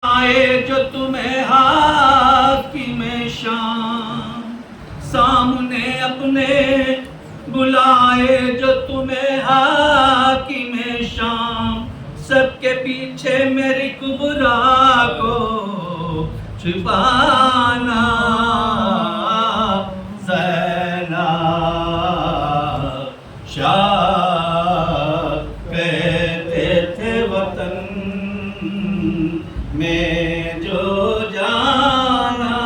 آئے جو تمہیں حاکم شام، سامنے اپنے بلائے جو تمہیں حاکم شام، سب کے پیچھے میری کبریٰ کو چھپانا زینب شاہ کہتے تھے وطن میں جو جانا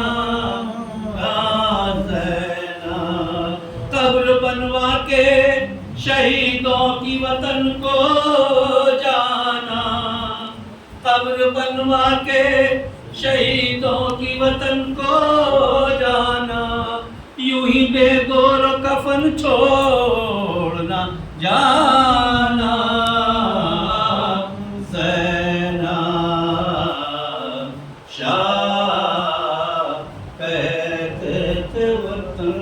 زینب، قبر بنوا کے شہیدوں کی وطن کو جانا، قبر بنوا کے شہیدوں کی وطن کو جانا، یوں ہی بے گور و کفن چھوڑنا جانا زینب شاہ کہتے تھے وطن۔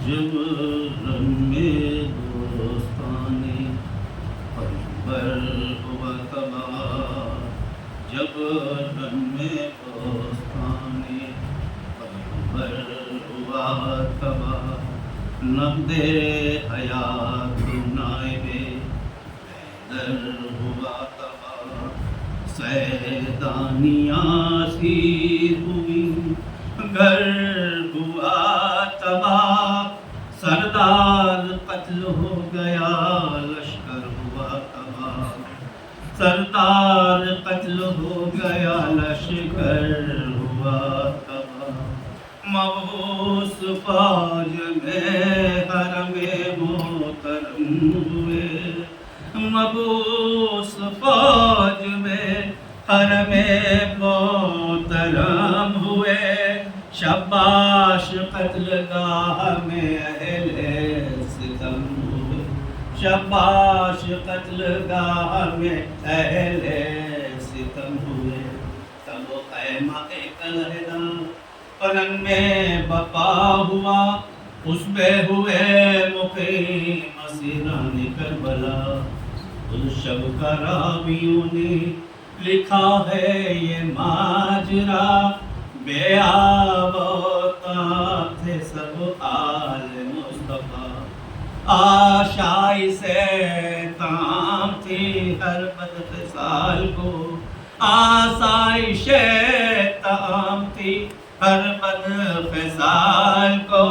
جب رن میں دوستانے پیغمبر ہوا تباہ، جب رن میں دوستانے پیغمبر ہوا تباہ، نقد حیات نائب حیدر ہوا تباہ، سیدانیاں سیر ہوئی گھر ہوا تباہ، سردار قتل ہو گیا لشکر ہوا تباہ، سردار قتل ہو گیا لشکر ہوا تباہ، مبعوث فوج میں حرم محترم ہوئے، مبعوث فوج میں حرم محترم ہوئے، شباش قتل گاہ میں اہل ستم ہوئے، شباش قتل گاہ میں اہل ستم ہوئے، تب خیمہ علیحدہ پلنگ میں بپا ہوا، اس پہ ہوئے مقیم اسیران کربلا، اس شب کا راویوں نے لکھا ہے یہ ماجرا، بے آب و تاب تھے سب آل مصطفیٰ، آشائش تام تھی ہر بد خصال کو، آسائش تام تھی ہر بد خصال کو،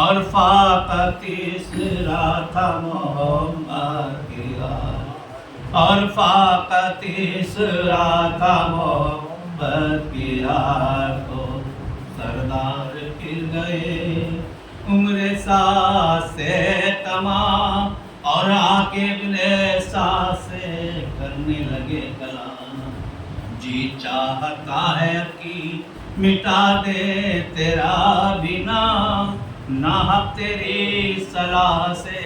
اور فاقہ تیسرا تھا محمد کی راہ، اور فاقہ تیسرا تھا محمد کی راہ کو، سردار پھر گئے عمر ساز سے تمام، اور عاقب نے ساز سے کرنے لگے کلام، جی چاہتا ہے کہ مٹا دے تیرا بھی نام، ناحق تیری صلاح سے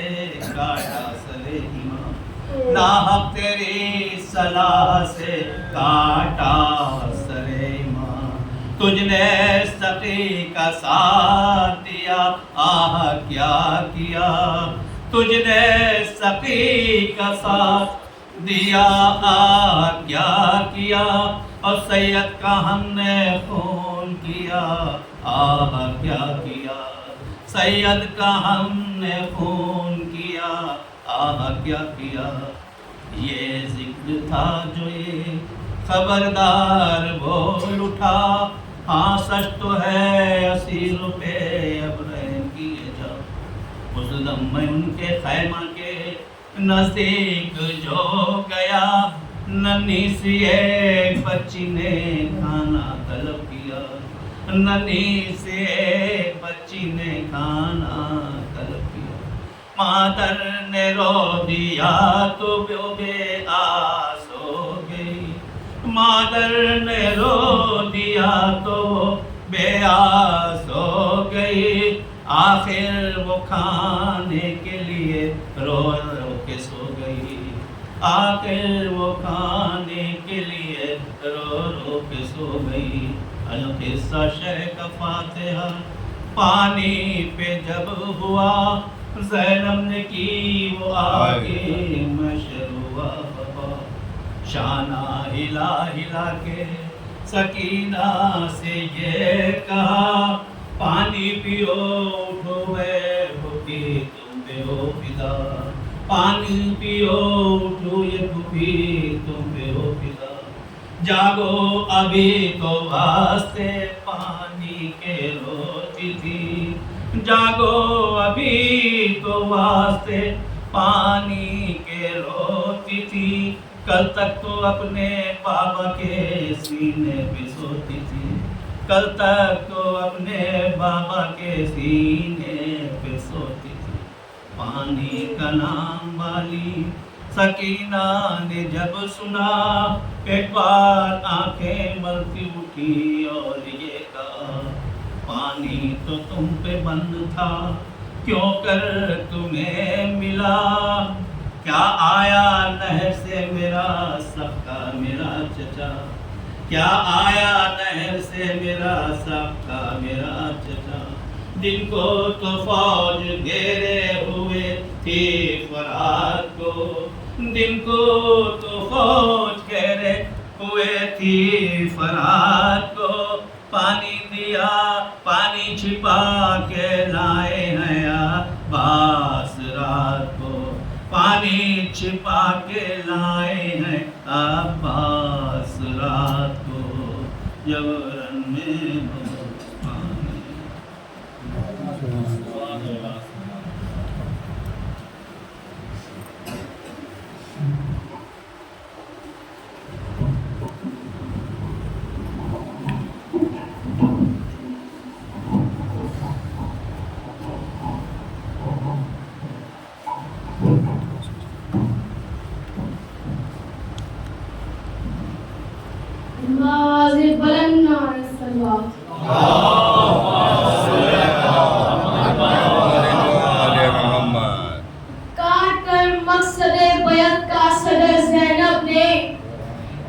کاٹا سرے ایمان، ناحق تیری صلاح سے کاٹا سرے ایمان، تجھ نے سقی کا ساتھ دیا آہ کیا کیا، تجھ نے سقی کا ساتھ دیا آہ کیا کیا، اور سید کا ہم نے خون کیا آہ کیا کیا، سید کا ہم نے خون کیا آہ کیا کیا، یہ ذکر تھا جو یہ خبردار بول اٹھا، ہاں سچ تو ہے اسیر پہ اب رحم کیے جا، اس دم میں ان کے خیمہ کے نزدیک جو گیا، ننھی سی ایک بچی نے کھانا طلب کیا، ننھی سی ایک بچی نے کھانا طلب کیا، مادر نے رو دیا تو بے آس ہو گئی، مادر نے رو دیا تو بے آس ہو گئی، آخر وہ کھانے کے لیے رو رو کے سو گئی، آخر وہ کھانے کے لیے رو رو کے سو گئی۔ القصہ شیخ فاتحہ پانی پہ جب ہوا، زینب نے کی وہ آگے مشروع، شانہ ہلا ہلا کے سکینہ سے یہ کہا، پانی پیو اٹھو اے بھوکی تم پہ ہو فدا، پانی پیو اٹھو یہ بھوکی تم پہ ہو فدا، جاگو ابھی تو واسطے پانی کے روتی تھی، جاگو ابھی تو واسطے پانی کے روتی تھی، کل تک تو اپنے بابا کے سینے پہ سوتی تھی، کل تک تو اپنے بابا کے سینے پہ سوتی تھی۔ پانی کا نام والی سکینہ نے جب سنا، ایک بار آنکھیں ملتی اٹھی اور یہ کہا، پانی تو تم پہ بند تھا، کیوں کر تمہیں ملا، کیا آیا نہر سے میرا سقا میرا چچا، کیا آیا نہر سے میرا سقا میرا چچا، جن کو تو فوج گھیرے ہوئے تھی فرات کو، جن کو تو فوج گھیرے ہوئے تھی فرات کو، پانی دیا پانی چھپا کے لائے ہیں عباس رات کو، پانی چھپا کے لائے ہیں عباس رات کو، جورن میں پانی۔ آواز بلند نعرہ صلوات۔ کاٹ کر مقصد بیعت کا صدر زینب نے،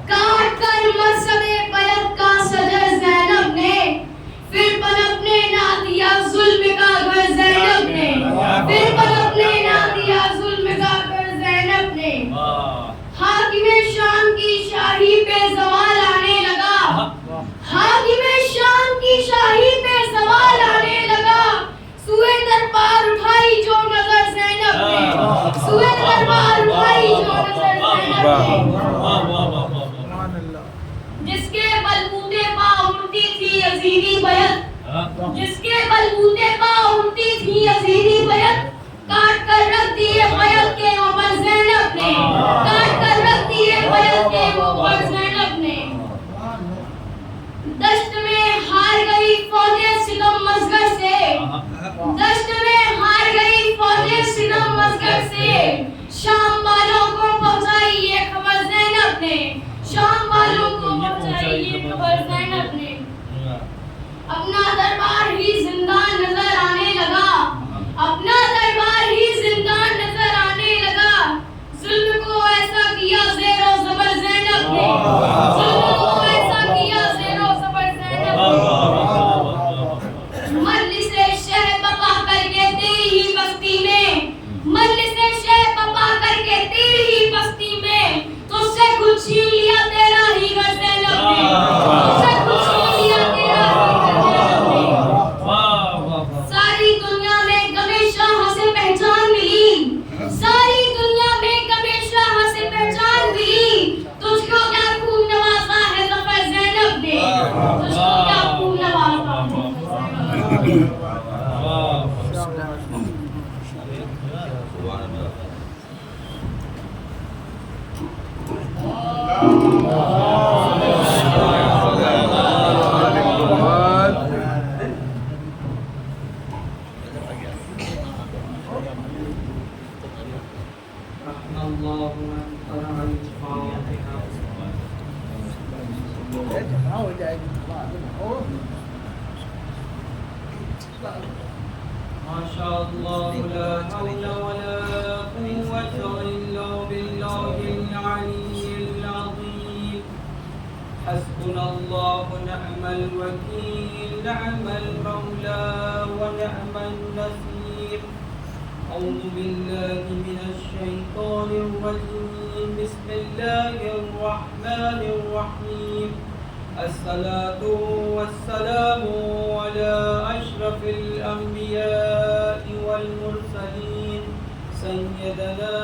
کاٹ کر مقصد بیعت کا صدر زینب نے، پھر پنپنے نہ دیا ظلم کا گھر زینب نے، پھر پنپنے نہ دیا ظلم کا گھر زینب نے، حاکم شام کی شاہی پہ زوال آنے لگا، حاکم شام کی شاہی پہ زوال آنے لگا، سوئے دربار اٹھائی جو نظر زینب نے، سوئے دربار اٹھائی جو نظر زینب نے، جس کے بلبوتے پا اڑتی تھی یزیدی بیعت، جس کے بلبوتے پا اڑتی تھی یزیدی بیعت، کاٹ کر رکھ دیے بیعت کے اوپر زینب نے، کاٹ کر رکھ دیے بیعت کے اوپر زینب نے، دشت میں ہار گئی فوجیں ستم مظہر سے، دشت میں ہار گئی فوجیں ستم مظہر سے، شام والوں کو پہنچائی یہ خبر زینب نے، شام والوں کو پہنچائی یہ خبر زینب نے، اپنا دربار ہی زندان نظر آنے لگا، اپنا دربار ہی زندان نظر آنے لگا، ظلم کو ایسا کیا زیر و زبر زینب نے، ظلم کو ایسا کیا زیر و زبر زینب نے، مجلس شہ بپا کر کے تیری ہی بستی میں، مجلس شہ بپا کر کے تیری ہی بستی میں، تجھ سے کچھ چھین لیا تیرا ہی گھر زینب نے، تجھ سے کچھ چھین لیا تیرا ہی گھر زینب نے، ساری دنیا میں غم شاہ سے پہچان ملی، ساری دنیا میں غم شاہ سے پہچان ملی، تجھ کو کیا خوب نوازا ہے ظفر زینب نے، تجھ کو کیا خوب نوازا ہے ظفر زینب نے۔ جمع ہو جائے گی. ماشاء اللہ لا حول ولا قوة إلا بالله العلي العظيم. حسبنا الله نعم الوكيل نعم المولى ونعم النصير. أعوذ بالله من الشيطان الرجيم. بسم الله الرحمن الرحيم. الصلاة والسلام على أشرف الأنبياء والمرسلين سيدنا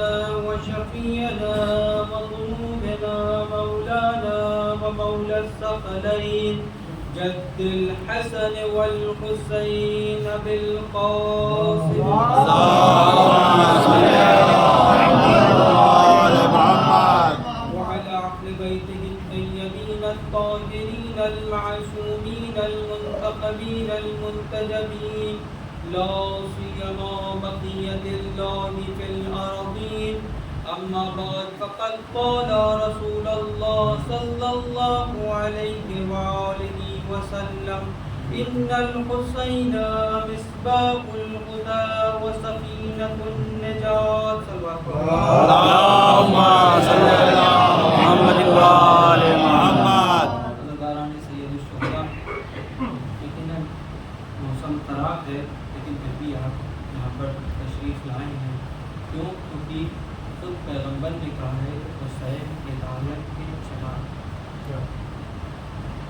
وشفينا وذنوبنا مولانا ومولى الثقلين جد الحسن والحسين بالقاسم وعلى أهل بيته الطيبين الطاهرين المعصومين المنتقمين المنتجبين لا سيما بقية الله في الأرضين. أما بعد فقد قال رسول الله صلى الله عليه وآله وسلم إن الحسين مصباح الهدى وسفينة النجاة. اللهم صل على محمد وآل محمد. یقیناً موسم خراب ہے لیکن پھر بھی آپ یہاں پر تشریف لائے ہیں. کیوں؟ کیونکہ خود پیغمبر نے کہا ہے کہ حسین ہدایت کے چراغ.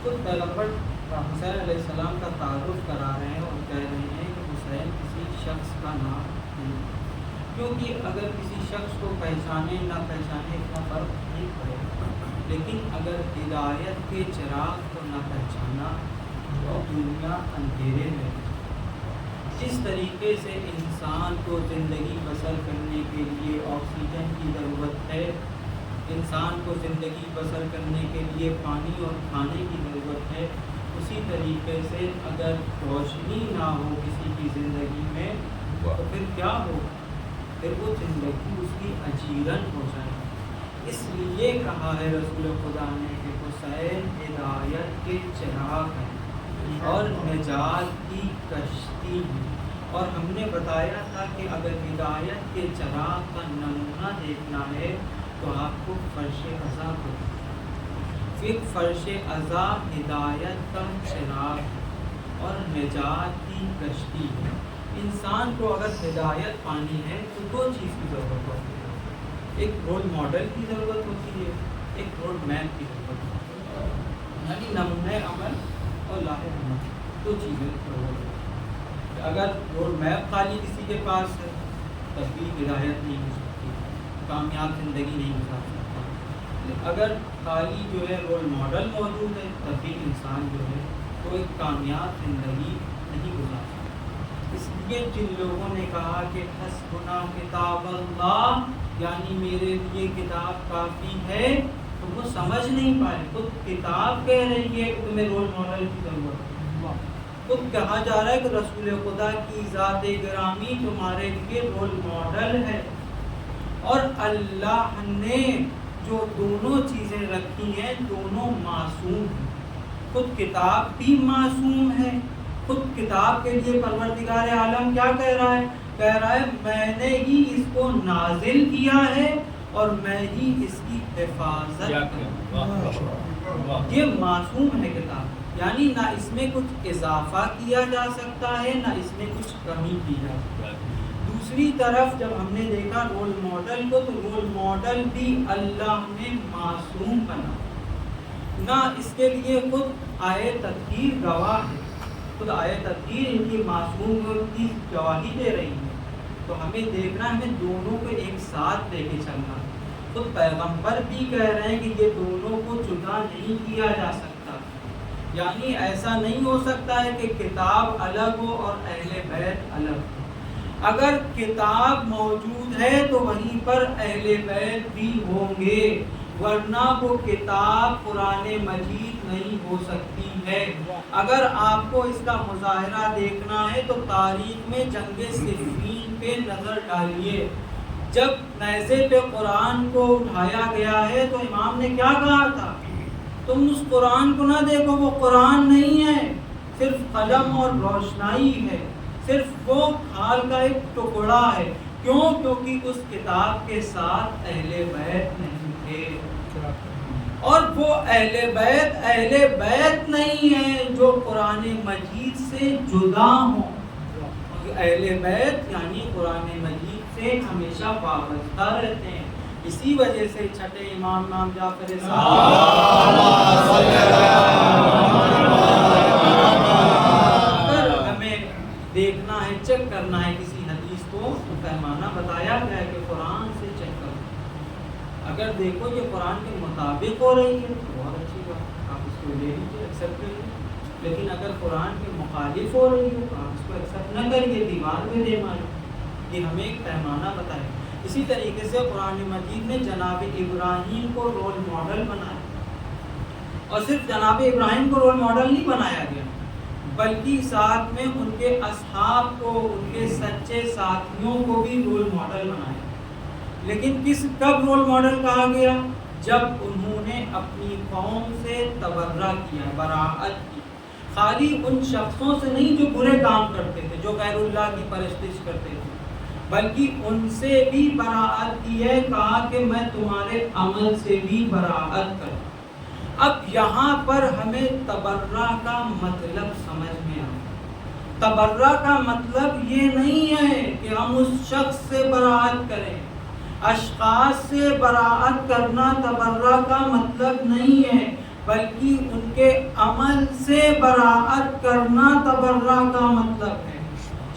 خود پیغمبر حسین علیہ السلام کا تعارف کرا رہے ہیں اور کہہ رہے ہیں کہ حسین کسی شخص کا نام نہیں. کیونکہ اگر کسی شخص کو پہچانے نہ پہچانے اتنا فرق نہیں پڑے گا، لیکن اگر ہدایت کے چراغ کو نہ پہچانا تو دنیا اندھیرے میں. جس طریقے سے انسان کو زندگی بسر کرنے کے لیے آکسیجن کی ضرورت ہے، انسان کو زندگی بسر کرنے کے لیے پانی اور کھانے کی ضرورت ہے، اسی طریقے سے اگر روشنی نہ ہو کسی کی زندگی میں تو پھر کیا ہو؟ پھر وہ زندگی اس کی اجیرن ہو جائے. اس لیے کہا ہے رسول خدا نے کہ حسین ہدایت کے چراغ ہیں اور نجات کی کشتی ہے. اور ہم نے بتایا تھا کہ اگر ہدایت کے چراغ کا نمونہ دیکھنا ہے تو آپ کو فرش عذاب ہو. پھر فرش عذاب ہدایت کا چراغ اور نجات کی کشتی ہے. انسان کو اگر ہدایت پانی ہے تو دو چیز کی ضرورت ہوتی ہے. ایک رول ماڈل کی ضرورت ہوتی ہے، ایک روڈ میپ کی ضرورت ہوتی ہے. یعنی نمونۂ عمل اور لاہ عمل دو چیزیں ضرورت ہوتی ہے. اگر روڈ میپ خالی کسی کے پاس ہے تب بھی ہدایت نہیں ہو سکتی، کامیاب زندگی نہیں گزار سکتا. اگر خالی جو ہے رول ماڈل موجود ہے تب بھی انسان جو ہے وہ ایک کامیاب زندگی نہیں گزار سکتا. اس لیے جن لوگوں نے کہا کہ حسبنا کتاب اللہ یعنی میرے لیے کتاب کافی ہے تو وہ سمجھ نہیں پائے. خود کتاب کہہ رہی ہے کہ تمہیں رول ماڈل کی ضرورت ہے. خود کہا جا رہا ہے کہ رسول خدا کی ذات گرامی تمہارے لیے رول ماڈل ہے. اور اللہ نے جو دونوں چیزیں رکھی ہیں دونوں معصوم ہیں. خود کتاب بھی معصوم ہے. خود کتاب کے لیے پروردگار عالم کیا کہہ رہا ہے؟ کہہ رہا ہے میں نے ہی اس کو نازل کیا ہے اور میں ہی اس کی حفاظت کروں. یہ معصوم ہے کتاب، یعنی نہ اس میں کچھ اضافہ کیا جا سکتا ہے نہ اس میں کچھ کمی کی جا سکتی ہے. دوسری طرف جب ہم نے دیکھا رول ماڈل کو تو رول ماڈل بھی اللہ نے معصوم بنا. نہ اس کے لیے خود آئے تطہیر گواہ ہے، خود آئے تطہیر ان کی معصوم کی گواہی دے رہی ہے. تو ہمیں دیکھنا ہے، ہمیں دونوں کو ایک ساتھ لے کے چلنا. خود پیغمبر بھی کہہ رہے ہیں کہ یہ دونوں کو جدا نہیں کیا جا سکتا. یعنی ایسا نہیں ہو سکتا ہے کہ کتاب الگ ہو اور اہل بیت الگ ہو. اگر کتاب موجود ہے تو وہیں پر اہل بیت بھی ہوں گے، ورنہ وہ کتاب قرآن مجید نہیں ہو سکتی ہے. اگر آپ کو اس کا مظاہرہ دیکھنا ہے تو تاریخ میں جنگ صفین پہ نظر ڈالیے. جب نیزے پہ قرآن کو اٹھایا گیا ہے تو امام نے کیا کہا تھا تم اس قرآن کو نہ دیکھو، وہ قرآن نہیں ہے، صرف قلم اور روشنائی ہے، صرف وہ کھال کا ایک ٹکڑا ہے۔ کیوں؟ کیونکہ اس کتاب کے ساتھ اہل بیت نہیں تھے، اور وہ اہل بیت نہیں ہے جو قرآن مجید سے جدا ہوں۔ اہل بیت یعنی قرآن مجید سے ہمیشہ وابستہ رہتے ہیں۔ اسی وجہ سے چھٹے امام جعفر اگر ہمیں دیکھنا ہے، چیک کرنا ہے کسی حدیث کو، تو پیمانہ بتایا گیا ہے کہ قرآن سے چیک کرو۔ اگر دیکھو یہ قرآن کے مطابق ہو رہی ہے تو بہت اچھی بات، آپ اس کو لے لیجیے، ایکسیپٹ کر لیجیے۔ لیکن اگر قرآن کے مخالف ہو رہی ہے تو آپ اس کو ایکسیپٹ نہ کریے، دیوار میں دے مارے۔ یہ ہمیں ایک پیمانہ بتائے۔ اسی طریقے سے قرآن مجید نے جناب ابراہیم کو رول ماڈل بنایا، اور صرف جناب ابراہیم کو رول ماڈل نہیں بنایا گیا، بلکہ ساتھ میں ان کے اصحاب کو، ان کے سچے ساتھیوں کو بھی رول ماڈل بنایا۔ لیکن کب رول ماڈل کہا گیا؟ جب انہوں نے اپنی قوم سے تبرہ کیا، براءت کی۔ خالی ان شخصوں سے نہیں جو برے کام کرتے تھے، جو غیر اللہ کی پرستش کرتے تھے، بلکہ ان سے بھی براءت کی ہے، کہا کہ میں تمہارے عمل سے بھی براءت کروں۔ اب یہاں پر ہمیں تبرہ کا مطلب سمجھ میں آئے۔ تبرہ کا مطلب یہ نہیں ہے کہ ہم اس شخص سے براءت کریں، اشخاص سے براءت کرنا تبرہ کا مطلب نہیں ہے، بلکہ ان کے عمل سے براءت کرنا تبرہ کا مطلب ہے۔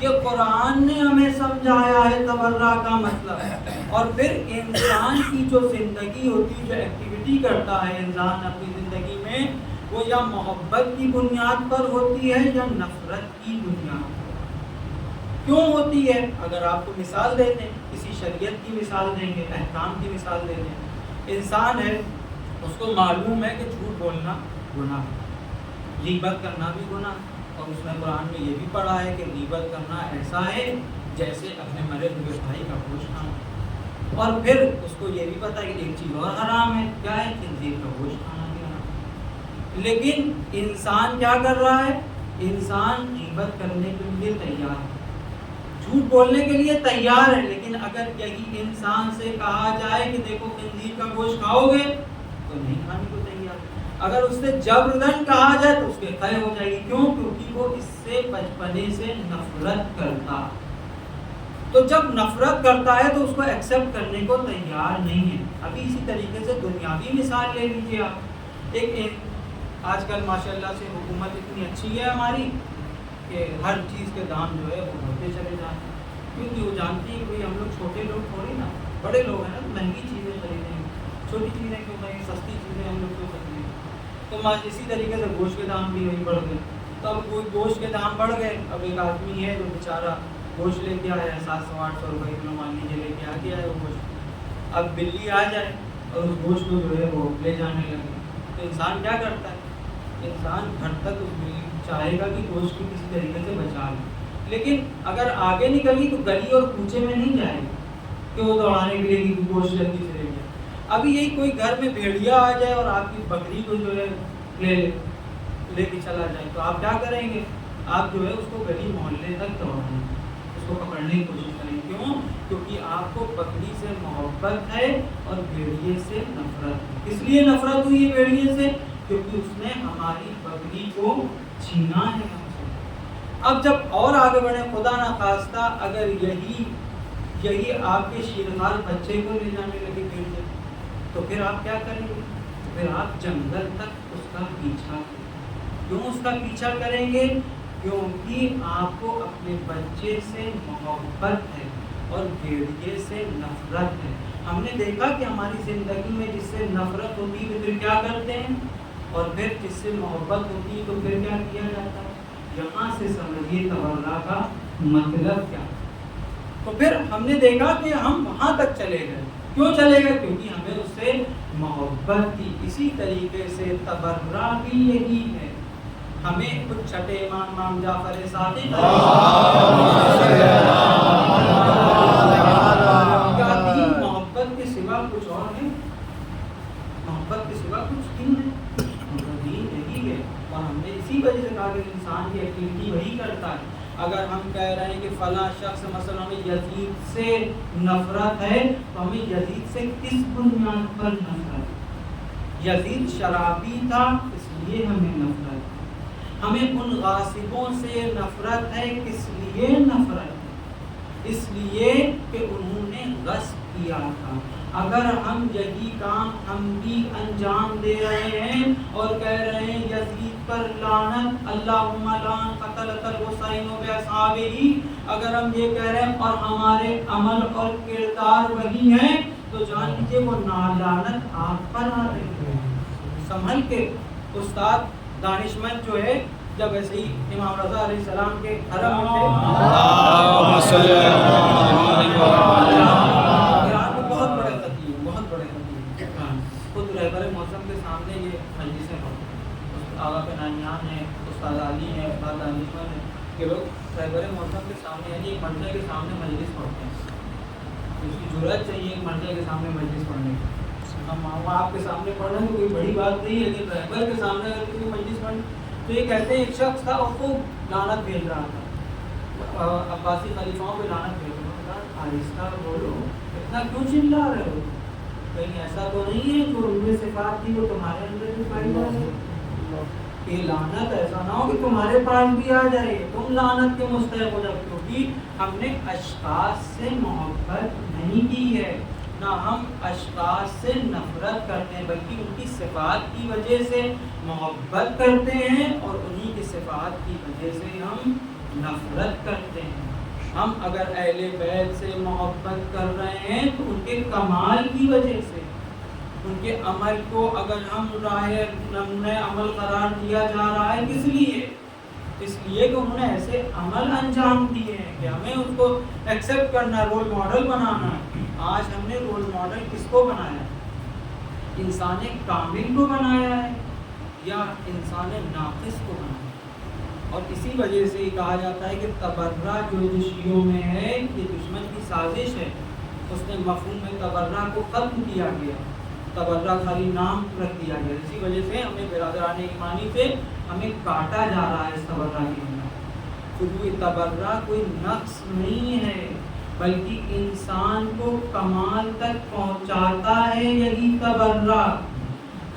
یہ قرآن نے ہمیں سمجھایا ہے تبرہ کا مطلب۔ اور پھر انسان کی جو زندگی ہوتی ہے، جو ایکٹیویٹی کرتا ہے انسان اپنی زندگی میں، وہ یا محبت کی بنیاد پر ہوتی ہے یا نفرت کی بنیاد پر۔ کیوں ہوتی ہے؟ اگر آپ کو مثال دے دیں، کسی شریعت کی مثال دیں گے، احکام کی مثال دے دیں۔ انسان ہے، اس کو معلوم ہے کہ جھوٹ بولنا گناہ ہے، غیبت کرنا بھی گناہ ہے، اور اس نے قرآن میں یہ بھی پڑھا ہے کہ غیبت کرنا ایسا ہے جیسے اپنے مرے ہوئے بھائی کا گوشت کھانا۔ اور پھر اس کو یہ بھی پتا ہے کہ ایک چیز اور حرام ہے، کیا ہے؟ خنزیر کا گوشت کھانا بھی حرام۔ لیکن انسان کیا کر رہا ہے؟ انسان غیبت کرنے کے لیے تیار ہے، جھوٹ بولنے کے لیے تیار ہے، لیکن اگر یہی انسان سے کہا جائے کہ دیکھو خنزیر کا گوشت کھاؤ گے تو نہیں کھانے کو تیار۔ اگر اس سے جبردن کہا جائے تو اس کے قے ہو جائے گی۔ کیوں؟ کیونکہ وہ اس سے بچپنے سے نفرت کرتا۔ تو جب نفرت کرتا ہے تو اس کو ایکسیپٹ کرنے کو تیار نہیں ہے۔ ابھی اسی طریقے سے دنیاوی مثال لے لیجیے آپ۔ ایک آج کل ماشاءاللہ سے حکومت اتنی اچھی ہے ہماری کہ ہر چیز کے دام جو ہے وہ بڑھتے چلے جاتے ہیں، کیونکہ وہ جانتی ہے کہ ہم لوگ چھوٹے لوگ تھوڑی نا، بڑے لوگ ہیں نا، مہنگی چیزیں خریدیں گے، چھوٹی چیزیں کیوں خریدیں، سستی چیزیں ہم لوگ کیوں خریدیں۔ تو اسی طریقے سے گوشت کے دام بھی وہی بڑھ گئے۔ تو اب گوشت کے دام بڑھ گئے، اب ایک آدمی ہے جو بیچارہ گوشت لے کے آیا ہے 700-800 روپئے کلو مان لیجیے لے کے آ گیا ہے وہ گوشت۔ اب بلی آ جائے اور اس گوشت کو جو ہے وہ لے جانے لگے، تو انسان کیا کرتا ہے؟ انسان گھر تک اس بلی چاہے گا کہ گوشت کو کسی طریقے سے بچا لے، لیکن اگر آگے نکلی تو گلی اور کوچے میں نہیں جائے گی کہ وہ دوڑانے کے لیے کہ گوشت جلدی سے لے جائے۔ ابھی یہی کوئی گھر میں بھیڑیا آ جائے اور آپ کی بکری کو جو ہے لے کے چلا جائے تو آپ کیا کریں گے؟ آپ جو ہے اس کو گلی محلے تک دوڑائیں گے، اس کو پکڑنے کی کوشش کریں گے۔ کیوں؟ کیونکہ آپ کو بکری سے محبت ہے اور بھیڑیے سے نفرت۔ کس لیے نفرت ہوئی ہے بھیڑیے سے؟ کیونکہ اس نے ہماری بکری کو چھینا ہے ہم سے۔ اب جب اور آگے بڑھے، خدا نخواستہ اگر یہی آپ کے شیرخوار بچے کو لے جانے لگے بھیڑیے، تو پھر آپ کیا کریں گے؟ پھر آپ جنگل تک اس کا پیچھا کریں۔ کیوں اس کا پیچھا کریں گے؟ کیونکہ آپ کو اپنے بچے سے محبت ہے اور بھیڑیے سے نفرت ہے۔ ہم نے دیکھا کہ ہماری زندگی میں جس سے نفرت ہوتی ہے تو پھر کیا کرتے ہیں، اور پھر جس سے محبت ہوتی ہے تو پھر کیا کیا جاتا ہے۔ یہاں سے سمجھیے تبرہ کا مطلب کیا۔ تو پھر ہم نے دیکھا کہ ہم وہاں تک چلے گئے۔ کیوں چلے گئے؟ کیونکہ ہمیں اس سے محبت تھی۔ اسی طریقے سے تبرہ بھی یہی ہے۔ ہمیں کچھ چھٹے امام جعفر صادق محبت کے سوا کچھ اور ہے؟ محبت کے سوا کچھ نہیں ہے۔ اور ہم نے اسی وجہ سے کہا کہ انسان کی ایکٹیویٹی وہی کرتا ہے. اگر ہم کہہ رہے ہیں کہ فلاں شخص مثلا ہمیں یزید سے نفرت ہے تو ہمیں یزید سے کس بنیاد پر نفرت ہے؟ یزید شرابی تھا اس لیے ہمیں نفرت ہے. ہمیں ان غاصبوں سے نفرت ہے کس لیے نفرت ہے؟ اس لیے کہ انہوں نے غصب کیا تھا. اگر ہم یہی کام ہم بھی انجام دے رہے ہیں اور کہہ رہے ہیں یزید پر لعنت اللہم لعن قتلۃ الحسین و باصحابہ، اگر ہم یہ کہہ رہے ہیں اور ہمارے عمل اور کردار وہی ہیں تو جان لیجیے وہ لعنت آپ پر آ رہی ہے. سنبھل کے. استاد دانشمند جو ہے جب ایسے ہی امام رضا علیہ السلام کے حرم میں اللہم صلی بہت بڑے خطیب خود رہبر موسم کے سامنے یہ مجلسیں پڑھتے ہیں. آغا پنانیان ہیں، استاد علی ہیں، استاد دانشمند ہیں، یہ لوگ رہبر موسم کے سامنے یعنی ایک مرجع کے سامنے مجلس پڑھتے ہیں. اس کی جرأت چاہیے ایک مرجع کے سامنے مجلس پڑھنے کی. ہم آپ کے سامنے پڑھ رہے ہیں کوئی بڑی بات نہیں ہے، لیکن رہبر کے سامنے اگر کسی مجلس پڑھ تو یہ کہتے ہیں ایک شخص تھا اور خوب لعنت بھیج رہا تھا، عباسی خلیفاؤں پہ لعنت بھیج رہا تھا. آہستہ بولو، اتنا کیوں چلا رہے ہو؟ کہیں ایسا تو نہیں ہے جو ان میں صفات تھی وہ تمہارے اندر بھی پائی جائے؟ یہ لعنت ایسا نہ ہو کہ تمہارے پاس بھی آ جائے، تم لعنت کے مستحق ہو جاؤ. کیونکہ ہم نے اشخاص سے محبت نہیں کی ہے، نہ ہم اشخاص سے نفرت کرتے ہیں، بلکہ ان کی صفات کی وجہ سے محبت کرتے ہیں اور انہی کی صفات کی وجہ سے ہم نفرت کرتے ہیں. ہم اگر اہل بیت سے محبت کر رہے ہیں تو ان کے کمال کی وجہ سے، ان کے عمل کو اگر ہم راہ نمونہ عمل قرار دیا جا رہا ہے کس لیے؟ اس لیے کہ انہوں نے ایسے عمل انجام دیے ہیں کہ ہمیں اس کو ایکسیپٹ کرنا، رول ماڈل بنانا ہے. آج ہم نے رول ماڈل کس کو بنایا؟ انسان کامل کو بنایا ہے یا انسان ناقص کو بنایا؟ اور اسی وجہ سے یہ کہا جاتا ہے کہ تبرہ جو شیعوں میں ہے یہ دشمن کی سازش ہے. اس نے مفہوم میں تبرہ کو ختم کیا گیا، تبرہ خالی نام رکھ دیا گیا. اسی وجہ سے ہمیں برادران ایمانی سے ہمیں کاٹا جا رہا ہے اس تبرہ کے اندر. خود تبرہ کوئی نقص نہیں ہے بلکہ انسان کو کمال تک پہنچاتا ہے یہی تبرہ.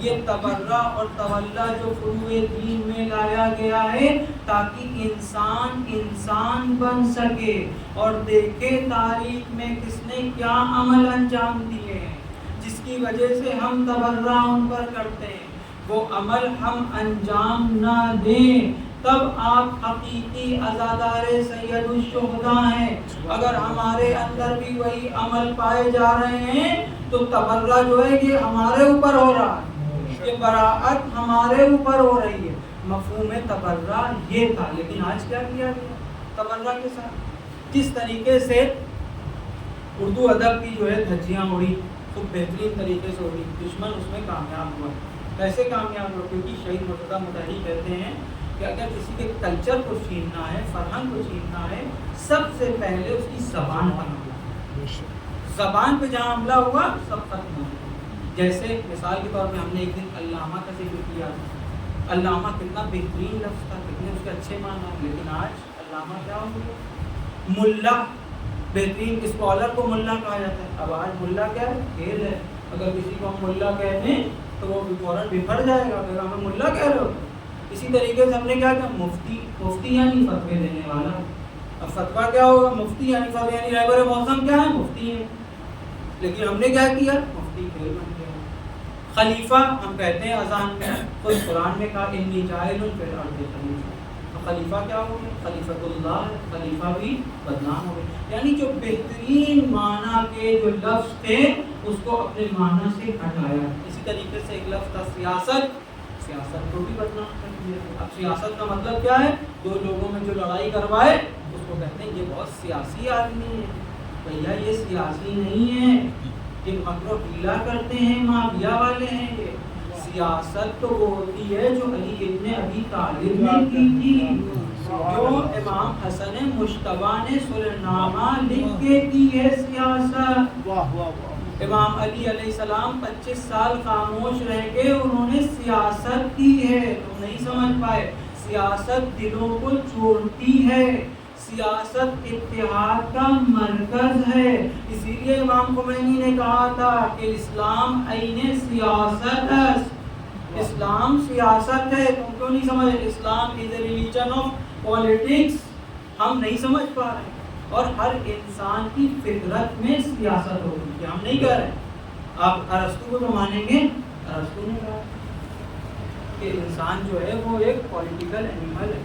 یہ تبرہ اور تولا جو فروع دین میں لایا گیا ہے تاکہ انسان بن سکے اور دیکھے تاریخ میں کس نے کیا عمل انجام دیے ہیں جس کی وجہ سے ہم تبرہ ان پر کرتے ہیں. وہ عمل ہم انجام نہ دیں تب آپ حقیقی عزادار سید الشہداء ہیں. اگر ہمارے اندر بھی وہی عمل پائے جا رہے ہیں تو تبرہ جو ہے یہ ہمارے اوپر ہو رہا ہے، یہ براءت ہمارے اوپر ہو رہی ہے. مفہوم تبرہ یہ تھا. لیکن آج کیا کیا گیا تبرہ کے ساتھ؟ جس طریقے سے اردو ادب کی جو ہے دھجیاں اڑی خوب بہترین طریقے سے اڑی، دشمن اس میں کامیاب ہوا. کیسے کامیاب ہوا؟ کیونکہ شہید مرتضیٰ مطہری کہتے ہیں کہ اگر کسی کے کلچر کو چھیننا ہے، فرہنگ کو چھیننا ہے، سب سے پہلے اس کی زبان پر حملہ. زبان پہ جہاں حملہ ہوا سب ختم ہو گیا. جیسے مثال کے طور پہ ہم نے ایک دن علامہ کا ذکر کیا. علامہ کتنا بہترین لفظ تھا، کتنے اس کے اچھے معنی، لیکن آج علامہ کیا ہو گیا؟ ملا. بہترین اسکالر کو ملا کہا جاتا ہے. اب آج ملا کیا ہے؟ کھیل ہے. اگر کسی کو ہم ملا کہہ دیں تو وہ فوراً بفر جائے گا، اگر ہمیں ملا کہہ رہے ہو. اسی طریقے سے ہم نے کیا کہا؟ مفتی یعنی فتوے دینے والا. اب فتویٰ کیا ہوگا؟ مفتی یعنی فتوی یعنی رہبر موسم کیا ہے؟ مفتی ہے. لیکن ہم نے کیا کیا؟ مفتی کھیل بن گیا. خلیفہ ہم کہتے ہیں اذان میں، خود قرآن میں کہا انی جاعل فی الارض خلیفہ. تو خلیفہ کیا ہو گیا؟ خلیفۃ اللہ. خلیفہ بھی بدنام ہو گیا. یعنی جو بہترین معنی کے جو لفظ تھے اس کو اپنے معنی سے ہٹایا. اسی طریقے سے ایک لفظ تھا سیاست، سیاست کو بھی بدنام کر دیا. اب سیاست کا مطلب کیا ہے؟ دو لوگوں میں جو لڑائی کروائے اس کو کہتے ہیں یہ بہت سیاسی آدمی ہے. بھیا یہ سیاسی نہیں ہے، یہ مکر و حیلہ کرتے ہیں، مافیا والے ہیں. یہ سیاست تو وہ ہوتی ہے جو علی ابن ابی طالب نے کی تھی، جو امام حسن مجتبیٰ نے سلنامہ لکھ کے کی ہے سیاست. امام علی علیہ السلام 25 سال خاموش رہ کے انہوں نے سیاست کی ہے، تم نہیں سمجھ پائے. سیاست دلوں کو جوڑتی ہے، سیاست اتحاد کا مرکز ہے. اسی لیے امام خمینی نے کہا تھا کہ اسلام عین سیاست ہے، اسلام سیاست ہے. تم کیوں نہیں سمجھ؟ اسلام از اے ریلیجن آف پالیٹکس. ہم نہیں سمجھ پا رہے ہیں. اور ہر انسان کی فطرت میں سیاست ہوتی ہے، ہم نہیں کہہ رہے. آپ ارسطو کو تو مانیں گے، ارسطو نے کہا کہ انسان جو ہے وہ ایک پولیٹیکل اینیمل ہے.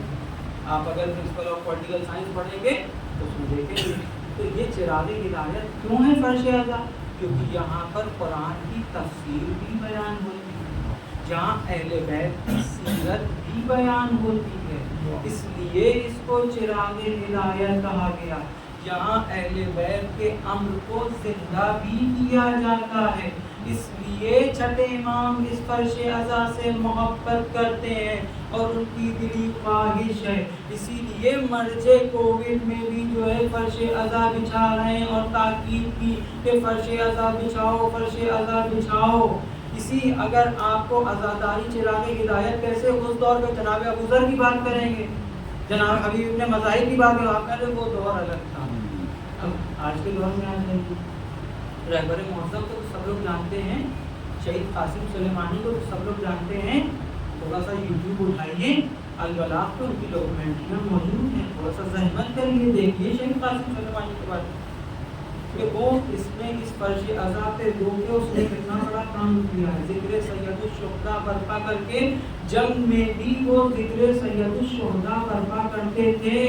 آپ اگر پرنسپل آف پولیٹیکل سائنس پڑھیں گے تو اس میں دیکھیں گے. تو یہ چراغ ہدایت کیوں ہے فرش اعضا؟ کیونکہ یہاں پر قرآن کی تفسیر بھی بیان ہوتی ہے، جہاں اہل بیت کی سیرت بھی بیان ہوتی ہے، اس لیے اس کو چراغ ہدایت کہا گیا. یہاں اہل بیت کے امر کو زندہ بھی کیا جاتا ہے. اس لیے چھٹے امام اس فرش اعضا سے محبت کرتے ہیں اور ان کی دلی خواہش ہے. اسی لیے مرجع کووڈ میں بھی جو ہے فرش اعضا بچھا رہے ہیں اور تاکید کی کہ فرش اعضا بچھاؤ، فرش اعضا بچھاؤ. اسی اگر آپ کو عزاداری چراغ ہدایت کیسے اس دور میں جناب ابو ذر کی بات کریں گے، جناب حبیب ابن مظاہر کی بات کریں، آپ کہتے ہیں وہ دور الگ تھا. اب آج کے دور میں آج نہیں. رہبر معظم کو سب لوگ جانتے ہیں، شہید قاسم سلیمانی کو سب لوگ جانتے ہیں. تھوڑا سا یوٹیوب اٹھائیے، البلاغ پہ ان کی ڈاکومنٹریاں موجود ہیں، تھوڑا سا زحمت کریے، دیکھیے شہید قاسم سلیمانی کے بارے میں کہ وہ اس میں اس فرش اعضا پہ رو کے اس نے کتنا بڑا کام کیا ہے. ذکر سید الشہداء برپا کر کے جنگ میں بھی وہ ذکر سید الشہداء برپا کرتے تھے.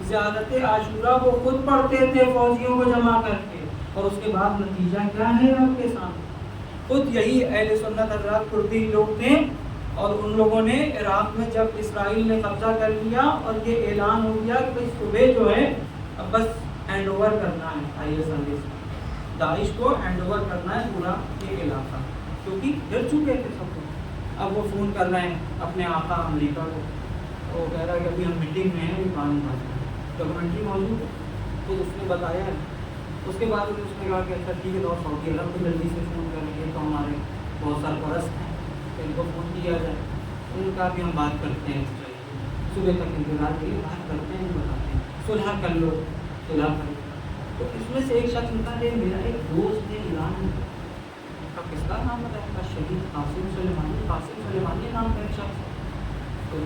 زیادت عاشورہ وہ خود پڑھتے تھے فوجیوں کو جمع کر کے. اور اس کے بعد نتیجہ کیا ہے آپ کے سامنے. خود یہی اہل سنت حضرات کردی لوگ تھے اور ان لوگوں نے عراق میں جب اسرائیل نے قبضہ کر لیا اور یہ اعلان ہو گیا کہ صبح جو ہے اب بس ہینڈ اوور کرنا ہے ISIS داعش کو ہینڈ اوور کرنا ہے پورا یہ علاقہ، کیونکہ گر چکے تھے سب کو. اب وہ فون کر رہے ہیں اپنے آقا امریکہ کو، وہ کہہ رہا ہے کہ ابھی ہم میٹنگ میں ہیں، ابھی پانی بھاگ ڈاکومنٹری موجود ہے. تو اس نے بتایا ہے. اس کے بعد اس نے کہا کہ اچھا ٹھیک ہے، اور سعودی عرب کو جلدی سے فون کریں گے تو ہمارے بہت سرپرست ہیں تو ان کو فون کیا جائے. ان کا بھی ہم بات کرتے ہیں، صبح تک انتظار کے لیے بات کرتے ہیں، بتاتے ہیں صلح کر لو، صلح کر لو. تو اس میں سے ایک شخص ہوتا ہے، میرا ایک دوست نے اعلان کا کس کا نام بتایا تھا، شہید قاسم سلیمانی. قاسم سلیمانی نام کا ایک شخص. تو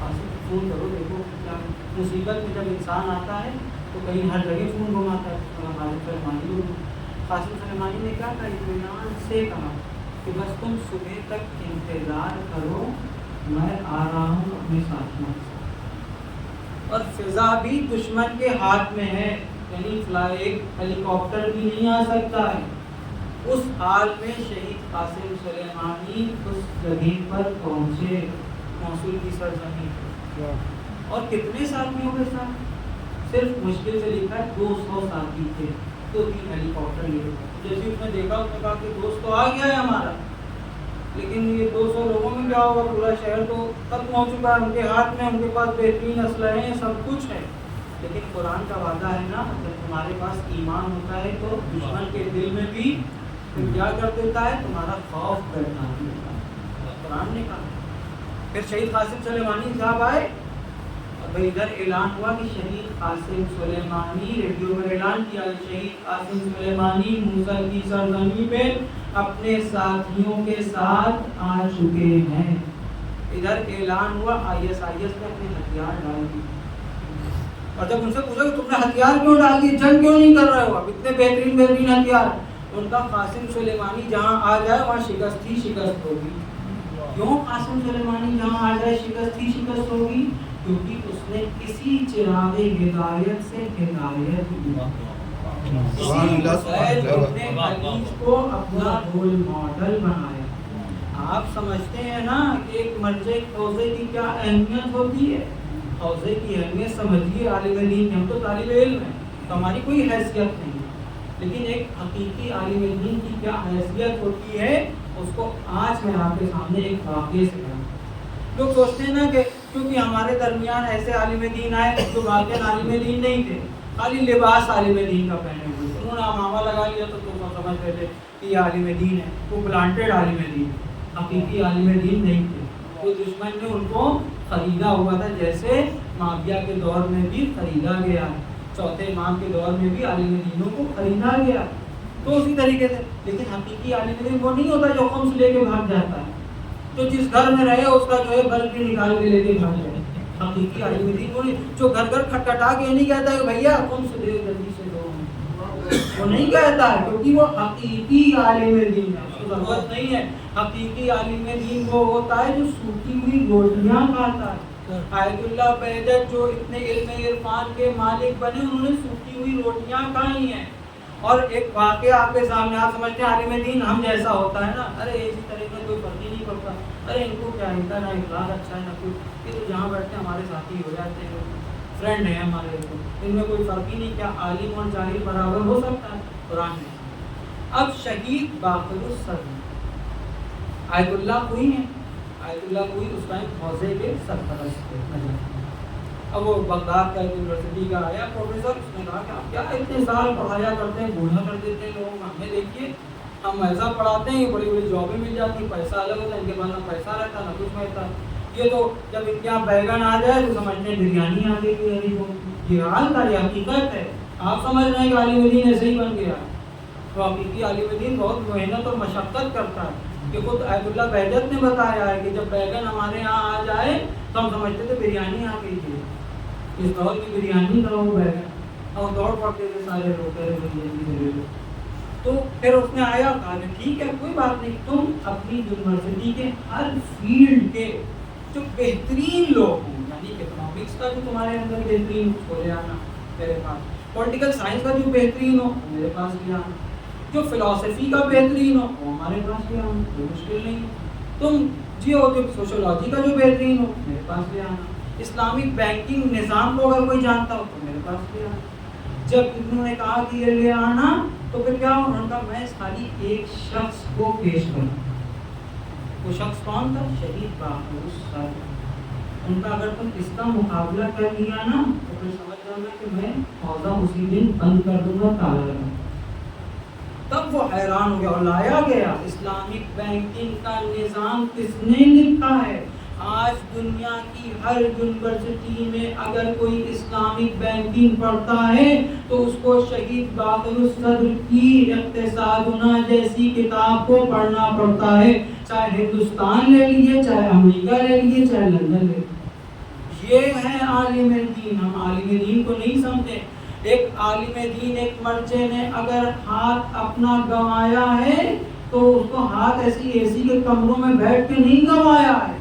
قاسم فون کرو، دیکھو کیا مصیبت میں جب انسان آتا ہے تو کہیں ہر جگہ فون گھماتا ہے. قاسم سلیمانی کو قاسم سلیمانی نے کیا کہا، اطمینان سے کہا کہ بس تم صبح تک انتظار کرو، میں آ رہا ہوں اپنے ساتھیوں. اور فضا بھی دشمن کے ہاتھ میں ہے، یعنی ایک ہیلی کاپٹر بھی نہیں آ سکتا ہے. اس حال میں شہید قاسم سلیمانی اس جگہ پر پہنچے، موصول کی سرزمین. اور کتنے ساتھیوں کے ساتھ؟ صرف مشکل سے لکھا ہے 200 ساتھی تھے، 2-3 ہیلی کاپٹر لیے. جیسے اس نے دیکھا اس نے کہا کہ دوست تو آ گیا ہے ہمارا، لیکن یہ 200 لوگوں میں کیا ہوگا، پورا شہر تو ختم ہو چکا ہے، ان کے ہاتھ میں، ان کے پاس بہترین اسلحے ہیں، سب کچھ ہے. لیکن قرآن کا وعدہ ہے نا، جب تمہارے پاس ایمان ہوتا ہے تو دشمن کے دل میں بھی کیا کر دیتا ہے، تمہارا خوف بیٹھا دیتا ہے. قرآن نے کہا. پھر شہید قاسم سلیمانی صاحب آئے اور ادھر اعلان ہوا کہ شہید قاسم سلیمانی، ریڈیو پر اعلان کیا شہید قاسم سلیمانی موصل کی سرزمین پہ اپنے ساتھیوں کے ساتھ آ چکے ہیں. ادھر اعلان ہوا ISIS نے اپنے ہتھیار ڈال دیے. اور جب ان سے پوچھا کہ تم نے ہتھیار کیوں ڈال دیے، جنگ کیوں نہیں کر رہے ہو، اب اتنے بہترین ہتھیار، ان کا قاسم سلیمانی جہاں آ جائے وہاں شکست ہی شکست ہوگی. کیوں قاسم سلیمانی جہاں آ جائے شکست ہی شکست ہوگی؟ کیونکہ اس نے کسی چراغ ہدایت سے ہدایت دی. کو اپنا رول ماڈل بنایا. آپ سمجھتے ہیں نا کہ ایک مرجع حوزے کی کیا اہمیت ہوتی ہے. حوزے کی اہمیت سمجھیے. عالم دین، ہم تو طالب علم ہیں تو ہماری کوئی حیثیت نہیں، لیکن ایک حقیقی عالم دین کی کیا حیثیت ہوتی ہے اس کو آج میں آپ کے سامنے ایک واقعے سے کہوں. لوگ سوچتے ہیں نا کہ کیونکہ ہمارے درمیان ایسے عالم دین آئے جو واقعی عالم دین نہیں تھے، خالی لباس عالم دین کا پہنے ہوئے، انہوں نے امامہ لگا لیا تو سمجھتے تھے کہ یہ عالم دین ہے، وہ پلانٹڈ عالم دین، حقیقی عالم دین نہیں تھے. تو دشمن نے ان کو خریدا ہوا تھا، جیسے معاویہ کے دور میں بھی خریدا گیا، چوتھے امام کے دور میں بھی عالم دینوں کو خریدا گیا. تو اسی طریقے سے لیکن حقیقی عالم دین وہ نہیں ہوتا جو خمس لے کے بھاگ جاتا ہے، تو جس گھر میں رہے اس کا جو ہے بلب بھی نکال کے لے کے بھاگ جائے. حقیقی عالم دین وہ نہیں جو گھر گھر کھٹکھٹا کے نہیں کہتا کہ بھیا خمس دے جلدی سے دو، وہ نہیں کہتا ہے، کیونکہ وہ حقیقی عالم دین ہے، اس کو ضرورت نہیں ہے. حقیقی عالم دین وہ ہوتا ہے جو سوکھی ہوئی روٹیاں کھاتا ہے. آیت اللہ بہجت جو اتنے علم عرفان کے مالک بنے، انہوں نے سوکھی ہوئی روٹیاں کھائی ہیں. اور ایک واقعہ آپ کے سامنے، آپ سمجھتے ہیں عالم دین ہم جیسا ہوتا ہے نا، ارے اسی طرح کا کوئی فرق ہی نہیں پڑتا، ارے ان کو کیا ہوتا ہے، نہ اخلاق اچھا ہے نہ کچھ، یہ تو جہاں بیٹھتے ہیں ہمارے ساتھی ہو جاتے ہیں، فرینڈ ہیں ہمارے، ان میں کوئی فرق ہی نہیں. کیا عالم اور جاہل برابر ہو سکتا ہے؟ قرآن میں. اب شہید باقر الصدر آیت اللہ کوئی ہیں، آیت اللہ کوئی اس ٹائم حوزے کے سرپرست تھے. اب وہ بغداد کا یونیورسٹی کا آیا پروفیسر، اس نے کہا کہ آپ کیا اتنے سال پڑھایا کرتے ہیں، بوڑھا کر دیتے ہیں لوگوں، ہمیں دیکھیے ہم ایسا پڑھاتے ہیں، بڑی بڑی جابیں مل جاتی ہیں، پیسہ الگ ہوتا ہے، ان کے پاس نہ پیسہ رہتا نہ کچھ رہتا. یہ تو جب اتنا بیگن آ جائے تو سمجھتے ہیں بریانی آ گئی. یہ حال تھا، یہ حقیقت ہے. آپ سمجھ رہے ہیں کہ عالم دین ایسے ہی بن گیا، تو حقیقی عالم دین بہت محنت اور مشقت کرتا ہے. کہ خود آیت اللہ بہجت نے بتایا ہے کہ جب بیگن ہمارے یہاں آ جائے تو ہم سمجھتے تھے بریانی آ گئی تھی، اس دور کی بریانی کا وہ بیگن، اور دوڑ پڑتے تھے سارے لوگ. تو پھر اس نے آیا کہا کہ ٹھیک ہے کوئی بات نہیں، تم اپنی یونیورسٹی کے ہر فیلڈ کے جو بہترین لوگ ہوں، یعنی اکنامکس کا جو تمہارے اندر بہترین اس کو لے آنا میرے پاس، پولیٹیکل سائنس کا جو بہترین ہو میرے پاس لے آنا، جو فلاسفی کا بہترین ہو وہ ہمارے پاس لے آنا، کوئی مشکل نہیں. تم جو سوشولوجی کا جو بہترین ہو میرے پاس لے آنا، اسلامک بینکنگ نظام کو اگر کوئی جانتا ہو تو میرے پاس لے آنا. جب انہوں نے کہا کہ یہ لے آنا تو پھر کیا انہوں نے کہا میں خالی ایک شخص کو پیش کروں. وہ شخص کون تھا؟ شہید باقر الصدر. ان کا اگر تم اس کا مقابلہ کر لیا نا تو پھر سمجھ جانا کہ میں حوضہ اسی دن بند کر دوں گا، تالا لگا. تب وہ حیران ہو گیا اور لایا گیا اسلامک بینکنگ کا نظام کس نے لکھا ہے. آج دنیا کی ہر یونیورسٹی میں اگر کوئی اسلامک بینکنگ پڑھتا ہے تو اس کو شہید باقر الصدر کی اقتصادنا جیسی کتاب کو پڑھنا پڑتا ہے، چاہے ہندوستان لے لیجیے، چاہے امریکہ لے لیجیے، چاہے لندن لے لیجیے. یہ ہے عالم دین. ہم عالم دین کو نہیں سمجھتے. ایک عالم دین، ایک مرچے نے اگر ہاتھ اپنا گنوایا ہے تو اس کو ہاتھ ایسی اے سی کے کمروں میں بیٹھ کے نہیں گنوایا ہے.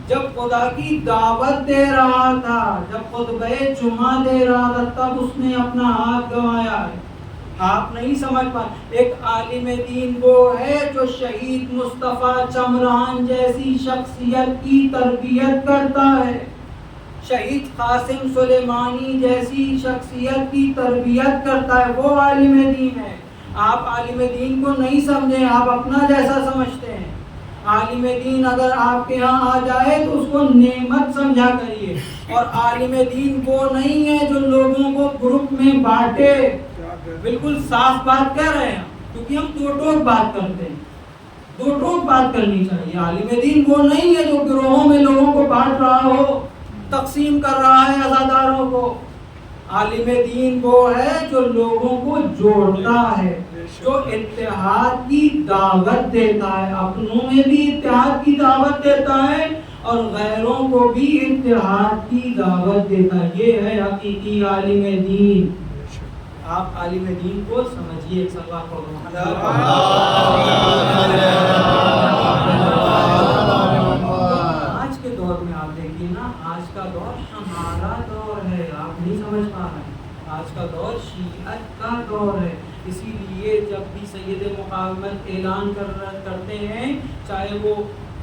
جب خدا کی دعوت دے رہا تھا، جب خطبہ جمعہ دے رہا تھا، تب اس نے اپنا ہاتھ گنوایا ہے. آپ نہیں سمجھ پائے. ایک عالم دین وہ ہے جو شہید مصطفیٰ چمران جیسی شخصیت کی تربیت کرتا ہے، شہید قاسم سلیمانی جیسی شخصیت کی تربیت کرتا ہے، وہ عالم دین ہے. آپ عالم دین کو نہیں سمجھیں، آپ اپنا جیسا سمجھتے ہیں. عالم دین اگر آپ کے یہاں آ جائے تو اس کو نعمت سمجھا کریے. اور عالم دین وہ نہیں ہے جو لوگوں کو گروپ میں بانٹے. بالکل صاف بات کہہ رہے ہیں کیونکہ ہم دو ٹوک بات کرتے ہیں، دو ٹوک بات کرنی چاہیے. عالم دین وہ نہیں ہے جو گروہوں میں لوگوں کو بانٹ رہا ہو، تقسیم کر رہا ہے عزاداروں کو. عالم دین وہ ہے جو لوگوں کو جوڑتا ہے، جو اتحاد کی دعوت دیتا ہے، اپنوں میں بھی اتحاد کی دعوت دیتا ہے اور غیروں کو بھی اتحاد کی دعوت دیتا ہے. یہ ہے حقیقی عالم دین. آپ عالم دین کو سمجھیے. آج کے دور میں آپ دیکھیے نا، آج کا دور ہمارا دور ہے. آپ نہیں سمجھ پا رہے ہیں. آج کا دور شیعت کا دور ہے. اسی لیے جب بھی سید مقاومت اعلان کرتے ہیں، چاہے وہ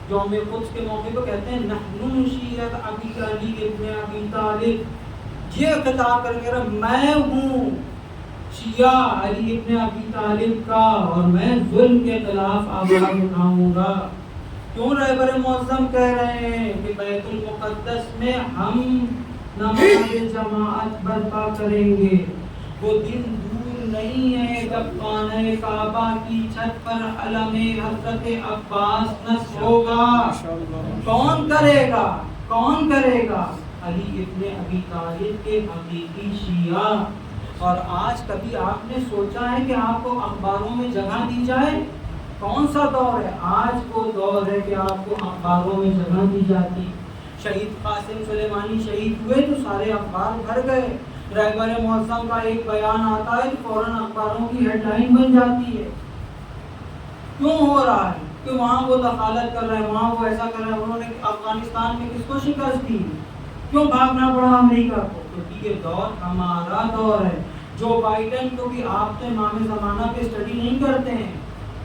یوم قدس کے موقع پہ کہتے ہیں نحن شیعت ابی علی ابن ابی طالب، یہ خطاب کر کے میں ہوں شیعہ علی ابن ابی طالب کا اور میں ظلم کے خلاف آواز اٹھاؤں گا. کیوں رہبر معظم کہہ رہے ہیں کہ بیت المقدس میں ہم نماز جماعت برپا کریں گے. وہ دن دور نہیں ہے جب خانہ کعبہ کی چھت پر علم حضرت عباس نصب ہوگا؟ کون کرے گا؟ کون کرے گا؟ علی ابن ابی طالب کے حقیقی شیعہ۔ اور آج کبھی آپ نے سوچا ہے کہ آپ کو اخباروں میں جگہ دی جائے؟ کون سا دور ہے؟ آج وہ دور ہے کہ آپ کو اخباروں میں جگہ دی جاتی۔ شہید قاسم سلیمانی شہید ہوئے تو سارے اخبار بھر گئے، رہبر معظم کا ایک بیان آتا ہے تو فوراً اخباروں کی ہیڈ لائن بن جاتی ہے۔ کیوں ہو رہا ہے؟ کہ وہاں وہ دخالت کر رہے ہیں، وہاں وہ ایسا کر رہے ہیں، انہوں نے افغانستان میں کس کو شکست دی؟ کیوں بھاگنا پڑا امریکہ کو؟ کیونکہ یہ دور ہمارا دور ہے۔ جو بائیڈن کو بھی آپ تو امام زمانہ پہ اسٹڈی نہیں کرتے ہیں۔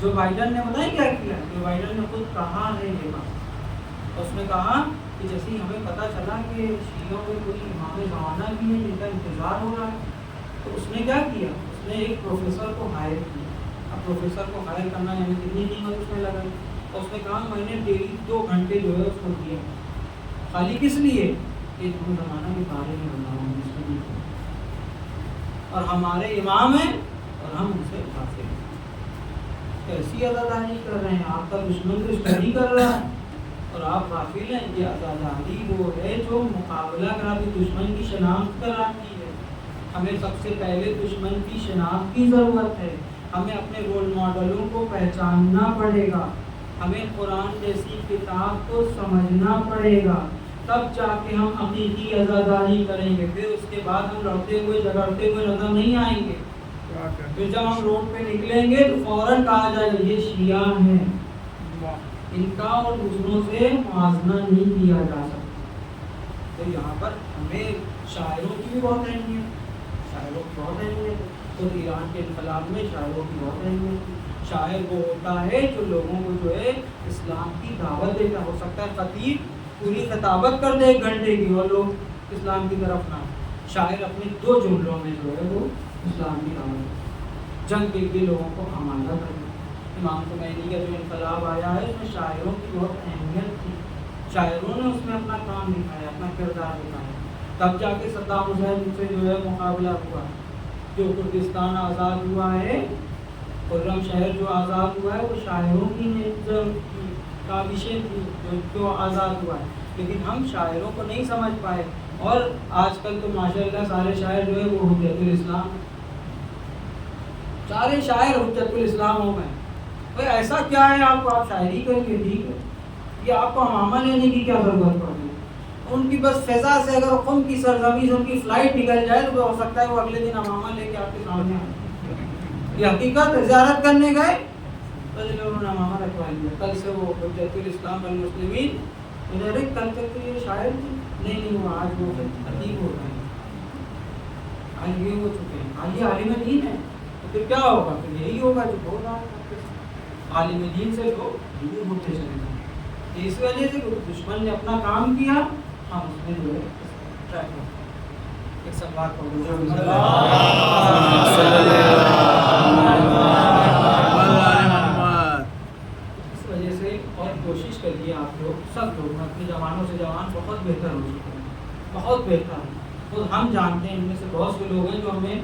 جو بائیڈن نے بتائیں کیا کیا؟ جو بائیڈن نے خود کہا ہے یہ بات، اس نے کہا کہ جیسے ہمیں پتہ چلا کہ شیعوں میں کوئی امام زمانہ بھی ہے جن کا انتظار ہو رہا ہے، تو اس نے کیا کیا؟ اس نے ایک پروفیسر کو ہائر کیا۔ اب پروفیسر کو ہائر کرنا یعنی کتنی قیمت اس نے لگائی؟ اور اس نے کہا میں نے ڈیلی 2 گھنٹے جو ہے اس کو دیا، خالی کس لیے؟ کہ امام زمانہ کے بارے میں بتاؤں اور ہمارے امام ہیں اور ہم ان سے غافل ہیں۔ کیسی عزاداری کر رہے ہیں؟ آپ کا دشمن تو اسٹڈی کر رہا ہے اور آپ غافل ہیں۔ یہ عزاداری وہ ہے جو مقابلہ کراتی، دشمن کی شناخت کراتی ہے۔ ہمیں سب سے پہلے دشمن کی شناخت کی ضرورت ہے۔ ہمیں اپنے رول ماڈلوں کو پہچاننا پڑے گا، ہمیں قرآن جیسی کتاب کو سمجھنا پڑے گا، تب جا کے ہم حقیقی عزاداری کریں گے۔ پھر اس کے بعد ہم لڑتے ہوئے جھگڑتے ہوئے نظر نہیں آئیں گے۔ پھر جب ہم روڈ پہ نکلیں گے تو فوراً کہا جائے گا یہ شیعہ ہیں، ان کا اور دوسروں سے موازنہ نہیں کیا جا سکتا۔ تو یہاں پر ہمیں شاعروں کی بھی بہت اہمیت، شاعروں کی بہت اہمیت ہے۔ تو ایران کے انقلاب میں شاعروں کی بہت اہمیت تھی۔ شاعر وہ ہوتا ہے جو لوگوں کو جو ہے اسلام کی دعوت دیتا۔ ہو سکتا ہے خطیب پوری خطابت کر دے 1 گھنٹے کی اور لوگ اسلام کی طرف نہ، شاعر اپنے 2 جملوں میں جو ہے وہ اسلام کی دعوت، جنگ کے لیے لوگوں کو آمادہ کر دے۔ امام خمینی کا جو انقلاب آیا ہے اس میں شاعروں کی بہت اہمیت تھی، شاعروں نے اس میں اپنا کام دکھایا، اپنا کردار دکھایا۔ تب جا کے صدام حسین سے جو ہے مقابلہ ہوا۔ جو کردستان آزاد ہوا ہے، خرم شہر جو آزاد ہوا ہے، وہ شاعروں کی کاوشیں تھیں جو آزاد ہوا ہے، لیکن ہم شاعروں کو نہیں سمجھ پائے۔ اور آج کل تو ماشاءاللہ سارے شاعر جو ہے وہ حجت الاسلام، سارے شاعر حجت الاسلام ہو گئے۔ بھائی ایسا کیا ہے آپ کو؟ آپ شاعری کریں گے ٹھیک ہے، یہ آپ کو امامہ لینے کی کیا ضرورت پڑ گئی؟ ان کی بس فضا سے اگر خم کی سرزمین سے ان کی فلائٹ نکل جائے تو ہو سکتا ہے وہ اگلے دن امامہ لے کے آپ کے سامنے آئے۔ یہ حقیقت ہے، زیارت کرنے گئے تو انہوں نے امامہ رکھوا لیا، کل سے وہ حجت الاسلام والمسلمین، ارے کل تک تو یہ شاعر تھے، نہیں وہ آج وہ خطیب ہو گئے، آج یہ ہو چکے ہیں، آج یہ عالم دین ہے۔ تو پھر کیا ہوگا؟ پھر یہی ہوگا جو ہو رہا ہے، عالم دین سے لوگ دور ہوتے چلے گئے۔ اس وجہ سے دشمن نے اپنا کام کیا، ہم اس میں جو ہے ایک سوال اس وجہ سے اور کوشش کریے آپ لوگ سب لوگ اپنے جوانوں سے جوان بہت بہتر ہو چکے ہیں، بہت بہتر ہیں۔ تو ہم جانتے ہیں ان میں سے بہت سے لوگ ہیں جو ہمیں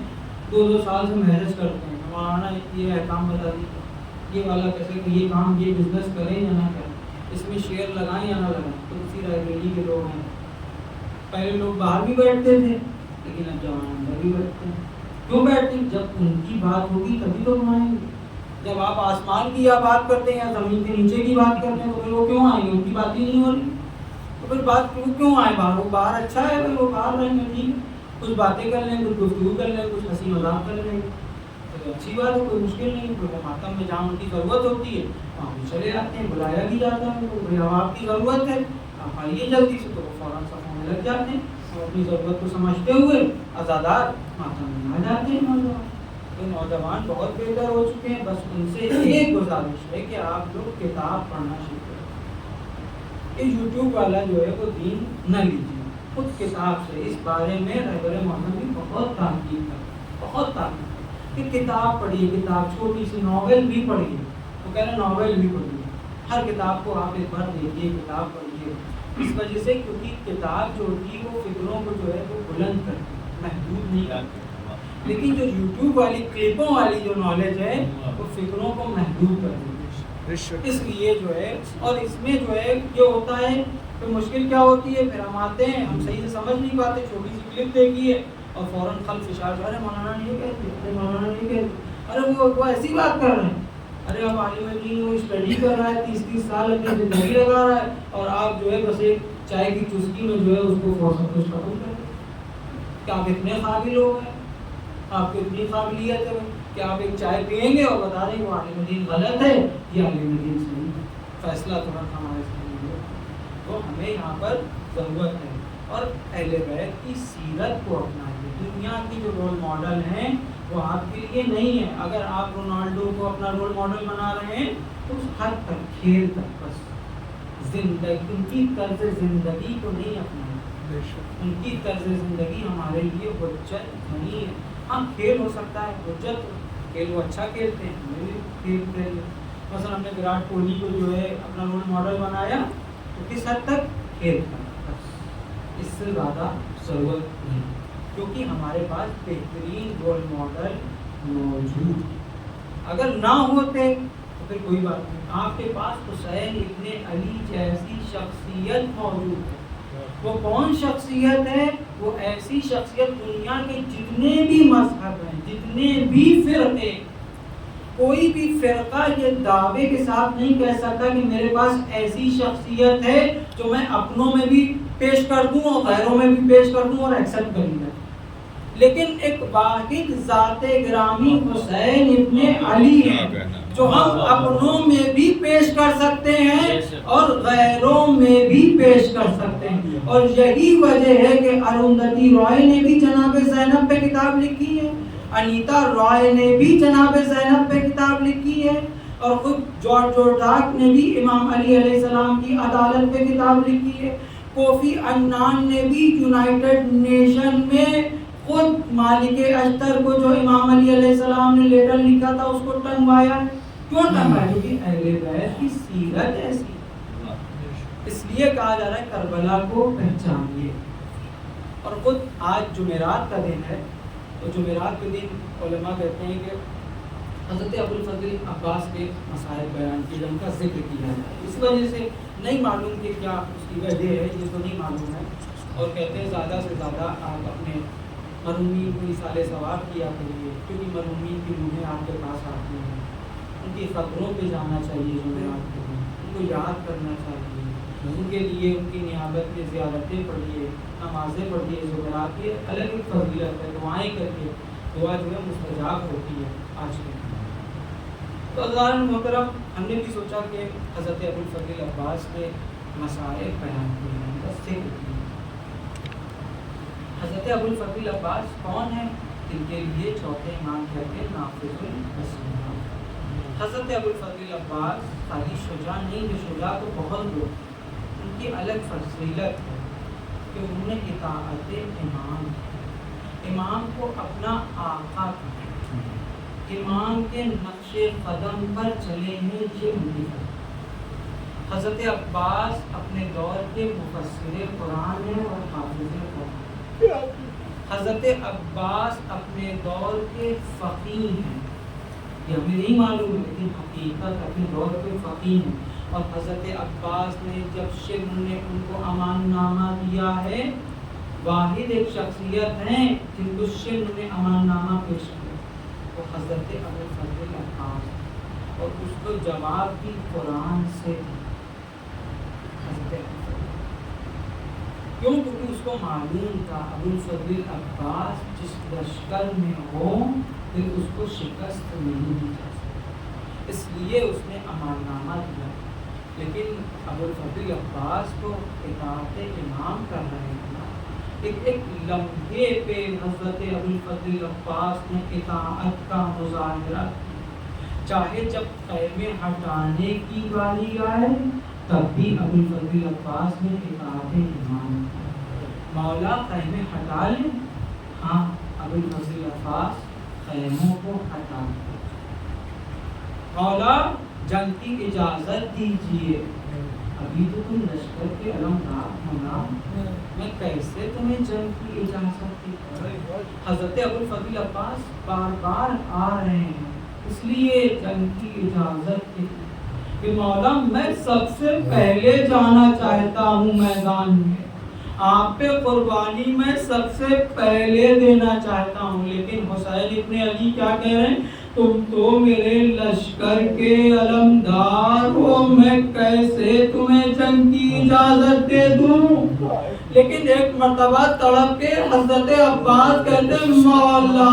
2 سال سے محنت کرتے ہیں، ہمارا یہ احکام بتا دیجیے، یہ والا کیسے کہ یہ کام یہ بزنس کریں یا نہ کریں، اس میں شیئر لگائیں یا نہ لگائیں۔ تو اسی لائبریری کے لوگ ہیں، پہلے لوگ باہر بھی بیٹھتے تھے لیکن اب جوان اندر بھی بیٹھتے ہیں۔ کیوں بیٹھتے ہیں؟ جب ان کی بات ہوگی تبھی تو ہم آئیں گے۔ جب آپ آسمان کی یا بات کرتے ہیں یا زمین کے نیچے کی بات کرتے ہیں تو پھر وہ کیوں آئیں گے؟ ان کی بات ہی نہیں ہو رہی تو پھر بات کیوں آئے باہر؟ وہ باہر اچھا ہے، وہ باہر رہیں گے، ٹھیک ہے، کچھ باتیں کر لیں، کچھ گفتگو کر لیں، کچھ ہنسی مذاق کر لیں، تو اچھی بات ہے، کوئی مشکل نہیں۔ کوئی ماتم میں جہاں ان کی ضرورت ہوتی ہے وہاں بھی چلے جاتے ہیں، بلایا بھی جاتا ہے تو بھائی اب آپ کی ضرورت ہے آپ آئیے جلدی سے، تو وہ فوراً صفوں میں لگ جاتے ہیں اور اپنی ضرورت کو سمجھتے ہوئے آزادار ماتم میں آ جاتے ہیں نوجوان۔ تو نوجوان بہت بہتر ہو چکے ہیں، بس ان سے ایک گزارش ہے کہ آپ لوگ کتاب پڑھنا شروع کریں۔ یہ یوٹیوب والا جو ہے وہ دین نہ لیجیے، خود کتاب سے اس بارے میں رہبر محمد بھی بہت تاکید کرتے، بہت تاکید کہ کتاب پڑھیے، کتاب چھوٹی سی ناول بھی پڑھیے، وہ کہہ رہے ناول بھی پڑھیے، ہر کتاب کو آپ ایک بار دیکھیے، کتاب پڑھیے۔ اس وجہ سے کیونکہ کتاب جو ہوتی ہے وہ فکروں کو جو ہے وہ بلند کرتی ہے، محدود نہیں کرتی۔ لیکن جو یوٹیوب والی کلپوں والی جو نالج ہے وہ فکروں کو محدود کر دیتی ہے. اس لیے جو ہے اور اس میں جو ہے یہ ہوتا ہے تو مشکل کیا ہوتی ہے، پھر ہم آتے ہیں ہم صحیح سے سمجھ نہیں پاتے، چھوٹی سی کلپ دیکھی ہے اور فوراً خلف اشار ارے مولانا نہیں کہتے، ارے مولانا نہیں کہتے، ارے وہ ایسی بات کر رہے ہیں، ارے اب عالم دین وہ اسٹڈی کر رہا ہے 30 سال اپنی زندگی لگا رہا ہے اور آپ جو ہے بس ایک چائے کی چسکی میں جو ہے اس کو فوراً کچھ ختم کر دیں. کیا آپ اتنے قابل ہو گئے، آپ کو اتنی قابلیت ہے کہ آپ ایک چائے پئیں گے اور بتا دیں کہ وہ عالم دین غلط ہے یا عالم دین صحیح ہے، فیصلہ ترنت ہمارے سامنے ہو. تو ہمیں یہاں پر ضرورت ہے اور اہل بیت کی سیرت کو اپنائیے. دنیا کی جو رول ماڈل ہیں وہ آپ کے لیے نہیں ہے. اگر آپ رونالڈو کو اپنا رول ماڈل بنا رہے ہیں تو اس حد تک، کھیل تک بس. زندگی ان کی طرز زندگی کو نہیں اپنائیں. ان کی طرز زندگی ہمارے لیے حجت نہیں ہے. ہاں کھیل ہو سکتا ہے حجت، کھیل وہ اچھا کھیلتے ہیں، ہمیں بھی کھیل کھیل. مثلا ہم نے وراٹ کوہلی کو جو ہے اپنا رول ماڈل بنایا تو کس حد تک کھیل تک، اس سے زیادہ ضرورت نہیں، کیونکہ ہمارے پاس بہترین رول ماڈل موجود. اگر نہ ہوتے تو پھر کوئی بات نہیں. آپ کے پاس حسین ابن علی جیسی شخصیت موجود ہے. وہ کون شخصیت ہے؟ وہ ایسی شخصیت دنیا کے جتنے بھی مذہب ہیں، جتنے بھی فرقے، کوئی بھی فرقہ یہ دعوے کے ساتھ نہیں کہہ سکتا کہ میرے پاس ایسی شخصیت ہے جو میں اپنوں میں بھی پیش کر دوں اور غیروں میں بھی پیش کر دوں اور ایکسپٹ کر لیا. لیکن ایک واحد ذات گرامی حسین ابن علی ہے جو ہم اپنوں میں بھی پیش کر سکتے ہیں اور غیروں میں بھی پیش کر سکتے ہیں. اور یہی وجہ ہے کہ اروندھتی رائے نے بھی جناب زینب پہ کتاب لکھی ہے، انیتا رائے نے بھی جناب زینب پہ کتاب لکھی ہے، اور خود جارج ڈاک نے بھی امام علی علیہ السلام کی عدالت پہ کتاب لکھی ہے. کوفی عنان نے بھی یونائٹڈ نیشن میں خود مالک اشتر کو جو امام علی علیہ السلام نے لیٹر لکھا تھا اس کو ٹنگوایا. کیوں ٹنگوایا؟ کیونکہ اہل بیت کی سیرت ایسی. اس لیے کہا جا رہا ہے کربلا کو پہچانیے. اور خود آج جمعرات کا دن ہے تو جمعرات کے دن علماء کہتے ہیں کہ حضرت ابو الفضل عباس کے مسائل بیان کیے جائیں، ان کا ذکر کیا جائے. اس وجہ سے نہیں معلوم کہ کیا اس کی وجہ ہے، یہ تو نہیں معلوم ہے. اور کہتے ہیں زیادہ سے زیادہ آپ اپنے مرحومین کو اصال ثواب کیا کریے، کیونکہ مرحومین کی روحیں آپ کے پاس آتی ہیں. ان کی قبروں پہ جانا چاہیے جمعرات کے دن، ان کو یاد کرنا چاہیے، ان کے لیے ان کی نیابت میں زیارتیں پڑھیے، نمازیں پڑھیے. جمعرات کی الگ ایک فضیلت ہے، دعائیں کر کے دعا جو ہے مستجاب ہوتی ہے آج کے. تو اللہ محترم ہم نے بھی سوچا کہ حضرت ابو الفضل عباس کے مسائل بیان کیے ہیں، بس ذکر کیے. حضرت ابو الفضل عباس کون ہیں؟ ان کے لیے چوتھے امام کہتے ہیں نافذ الاسلام. حضرت ابو الفضل عباس خالی شجاع نہیں ہے، شجاع تو بہت لوگ. ان کی الگ فضیلت ہے کہ انہوں نے اطاعت امام کو اپنا آقا کہا، امام کے نقش قدم پر چلے ہیں، یہ ان کی فضیلت. حضرت عباس اپنے دور کے مفسر قرآن ہیں اور حافظ قرآن. حضرت عباس اپنے دور کے فقیہ ہیں، یہ ہمیں نہیں معلوم ہے لیکن حقیقت اپنے دور کے فقیہ ہیں. اور حضرت عباس نے جب شبر نے ان کو امان نامہ دیا ہے، واحد ایک شخصیت ہیں جن کو شبر نے امان نامہ پیش کیا، وہ حضرت ابو الفضل عباس، اور اس کو جواب بھی قرآن سے حضرت. کیوں؟ کیونکہ اس کو معلوم تھا ابو الفضل عباس جس لشکر میں ہو پھر اس کو شکست نہیں دی جا سکتی، اس لیے اس نے امان نامہ دیا. لیکن ابو الفضل عباس کو اطاعت امام کر رہے ہیں. ایک لمحے پہ حضرت ابو الفضل عباس نے اطاعت کا مظاہرہ، چاہے جب خیمے ہٹانے کی باری آئے تب بھی ابو الفضل عباس نے اطاعت امام. مولا خیمے ہٹا لیں، ہاں ابو الفضل عباس خیموں کو ہٹا لیں. مولا جنگ کی اجازت دیجیے، ابھی تو تم لشکر کے علمدار ہو نا، میں کیسے تمہیں جنگ کی اجازت دی؟ حضرت ابوالفضل عباس بار بار آ رہے ہیں، اس لیے جنگ کی اجازت دی کہ مولا میں سب سے پہلے جانا چاہتا ہوں میدان میں، آپ پہ قربانی میں سب سے پہلے دینا چاہتا ہوں۔ لیکن حسین ابن علی کیا کہہ رہے ہیں؟ تم تو میرے لشکر کے علمدار ہو، میں کیسے تمہیں جنگ کی اجازت دے دوں؟ لیکن ایک مرتبہ تڑپ کے حضرت عباس کہتے مولا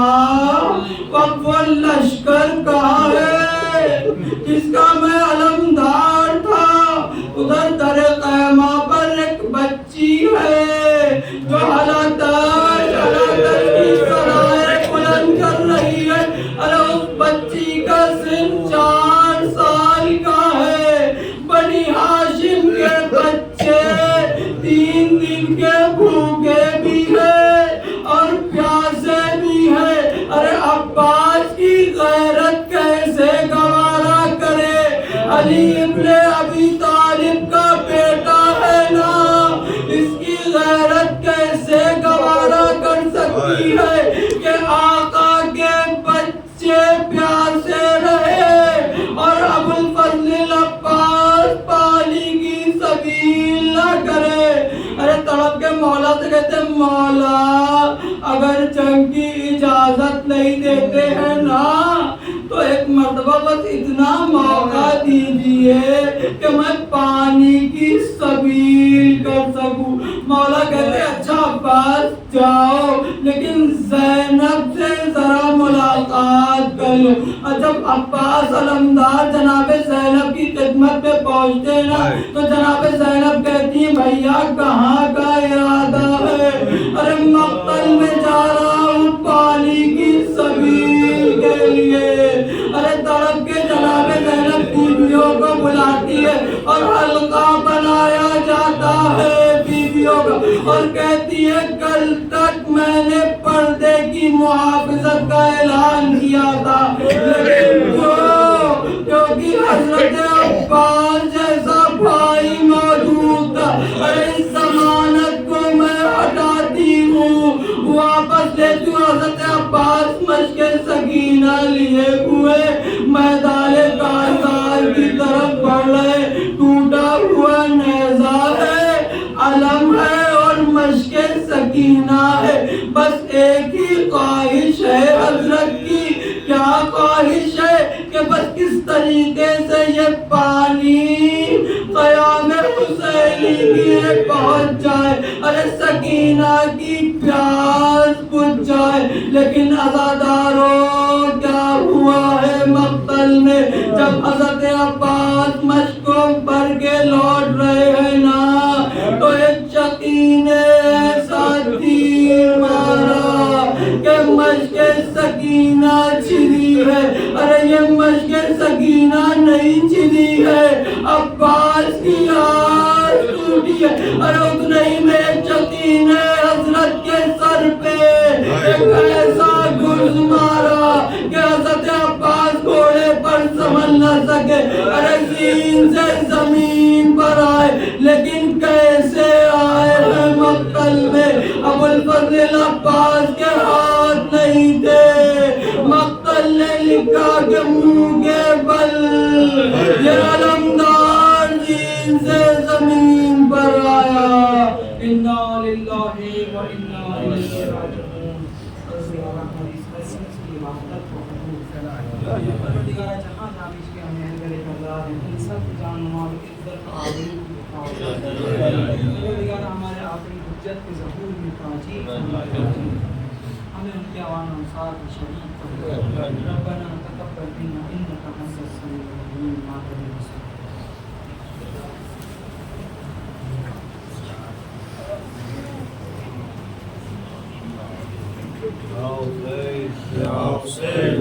وقت وہ لشکر کہاں ہے جس کا میں علمدار تھا؟ ادھر در قیمہ پر ایک بچی ہے جو حلاتش کی سرائے بلند کر رہی ہے، ارے اس بچی کا سن 4 سال کا ہے۔ بنی ہاشم کے بچے 3 دن کے بھوکے بھی ہیں اور پیاسے بھی ہیں، ارے عباس کی غیرت کیسے گوارا کرے؟ علی ابن ابی طالب کا بیٹا ہے نا، اس کی غیرت کیسے گوارا کر سکتی ہے کہ آقا کے بچے پیاسے رہے اور ابوالفضل عباس پانی کی سبیل نہ کرے؟ ارے تڑپ کے مولا سے کہتے مولا اگر جنگ کی اجازت نہیں دیتے ہیں نا تو ایک مرتبہ بس اتنا موقع دیجئے کہ میں پانی کی سبیل کر سکوں۔ مولا کہتے اچھا عباس جاؤ لیکن زینب سے ذرا ملاقات کر لو۔ اور جب عباس علمدار جناب زینب کی خدمت میں پہنچتے نا تو جناب زینب کہتی ہیں بھیا کہاں کا ارادہ ہے؟ ارے مقتل میں جا رہا ہوں پانی کی سبیل کے لیے۔ ارے تڑپ کے جناب زینب بیویوں کو بلاتی ہے اور حلقہ بنایا جاتا ہے بیویوں کا، اور کہتی ہے کل تک میں نے پردے کی محافظت کا اعلان کیا تھا، لیکن کیونکہ حضرت عباس جیسا بھائی موجود تھا، اس ضمانت کو میں ہٹاتی ہوں، واپس لیتی ہوں۔ حضرت عباس مشق سکینہ لیے ہوئے میدان کارزار کی طرف بڑھ رہے، ٹوٹا ہوا نیزہ ہے، علم ہے اور مشق سکینہ ہے، بس ایک ہی خواہش ہے حضرت کی۔ کیا خواہش ہے؟ کہ بس کس طریقے سے یہ پانی قیام حسینی کی پہنچ جائے، ارے سکینہ کی پیاس بجھ جائے۔ لیکن عزاداروں کیا ہوا ہے مقتل میں؟ جب حضرت عباس مشکوں پر کے لوٹ رہے ہیں نا تو ایک شقی نے ایسا تیر مارا کہ مشق سکینہ چھری ہے۔ ارے یہ مشق سکینہ نہیں چھری ہے، عباس کی آس ٹوٹی ہے۔ ارے اتنے ہی میں شقی نے حضرت کے سر پہ ایک ایسا گرز مارا کہ حضرت عباس گھوڑے پر سنبھل نہ سکے، ارے زین سے زمین پر آئے۔ لیکن کیسے آئے ہیں مقتل میں؟ ابوالفضل عباس کے ہاتھ نہیں تھے، مقتل نے لکھا کہ منہ کے بل یہ علمدار زین سے زمین پر آیا۔ انا للہ و انا الیہ راجعون۔ پروردگار جہاں نامش کے ہمیں اہل کردار ہیں، ان سب جان مال عزت پروردگار ہمارے آخری حجت کے ظہور میں تاجیل ہمیں ان کے عوام انصار کی شریک ربنا تقبل منا انک انت السمیع العلیم آمین۔ یا حسین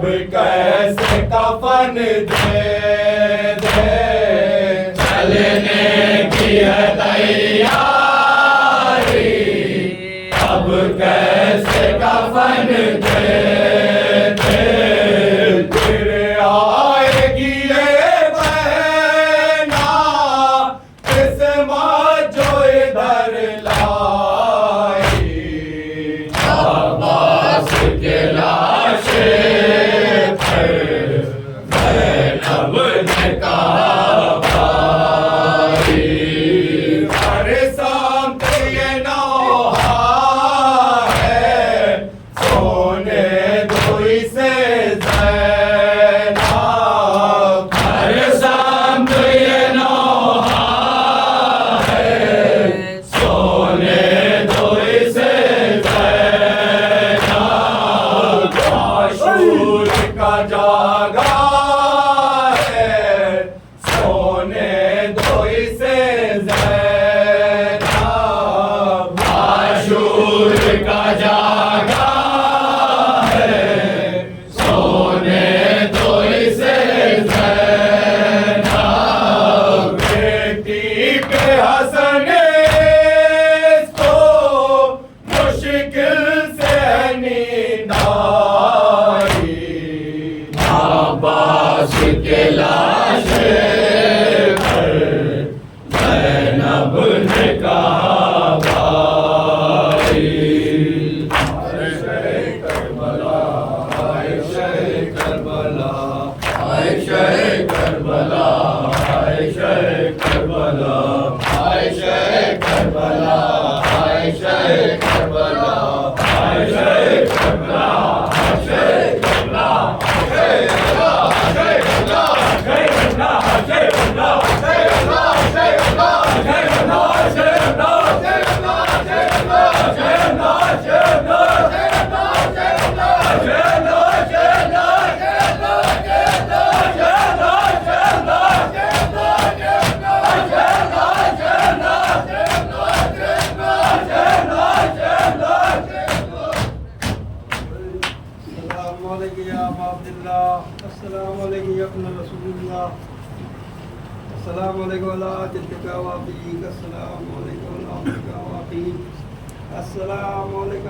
اب کیسے کفن دے دے چلنے کی ہے تیاری اب کیسے کفن دے دے پھر آئے گی یہ بہنا قسمت جو ادھر لائی عباس کے لاشے پر زینب نے کہا بھائی ہر سمت یہ نوحہ ہے سونے دو اسے زینب ہر سمت یہ نوحہ ہے سونے دو اسے زینب عاشور کا جاگا ہے سونے دو اسے زینب عاشور کا جاگا ہے سونے دو اسے زینب بیٹی پہ حسن اس کو مشکل سے نیند آئی عباس کے لاشے پر زینب نے کہا بھائی عائشہ کربلا عائشہ کربلا عائشہ کربلا عائشہ کربلا عائشہ کربلا عائشہ کربلا عائشہ کربلا السلام علیکم یا ابا عبداللہ السلام علیکم یا ابن رسول اللہ السلام علیکم وعلا جدک وابیک السلام علیکم وعلا عمک وابیک السلام علیکم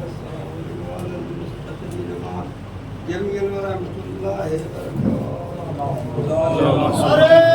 السلام علیکم وعلا المستقبین معاک جمعی ورحمت اللہ وبرکاتہ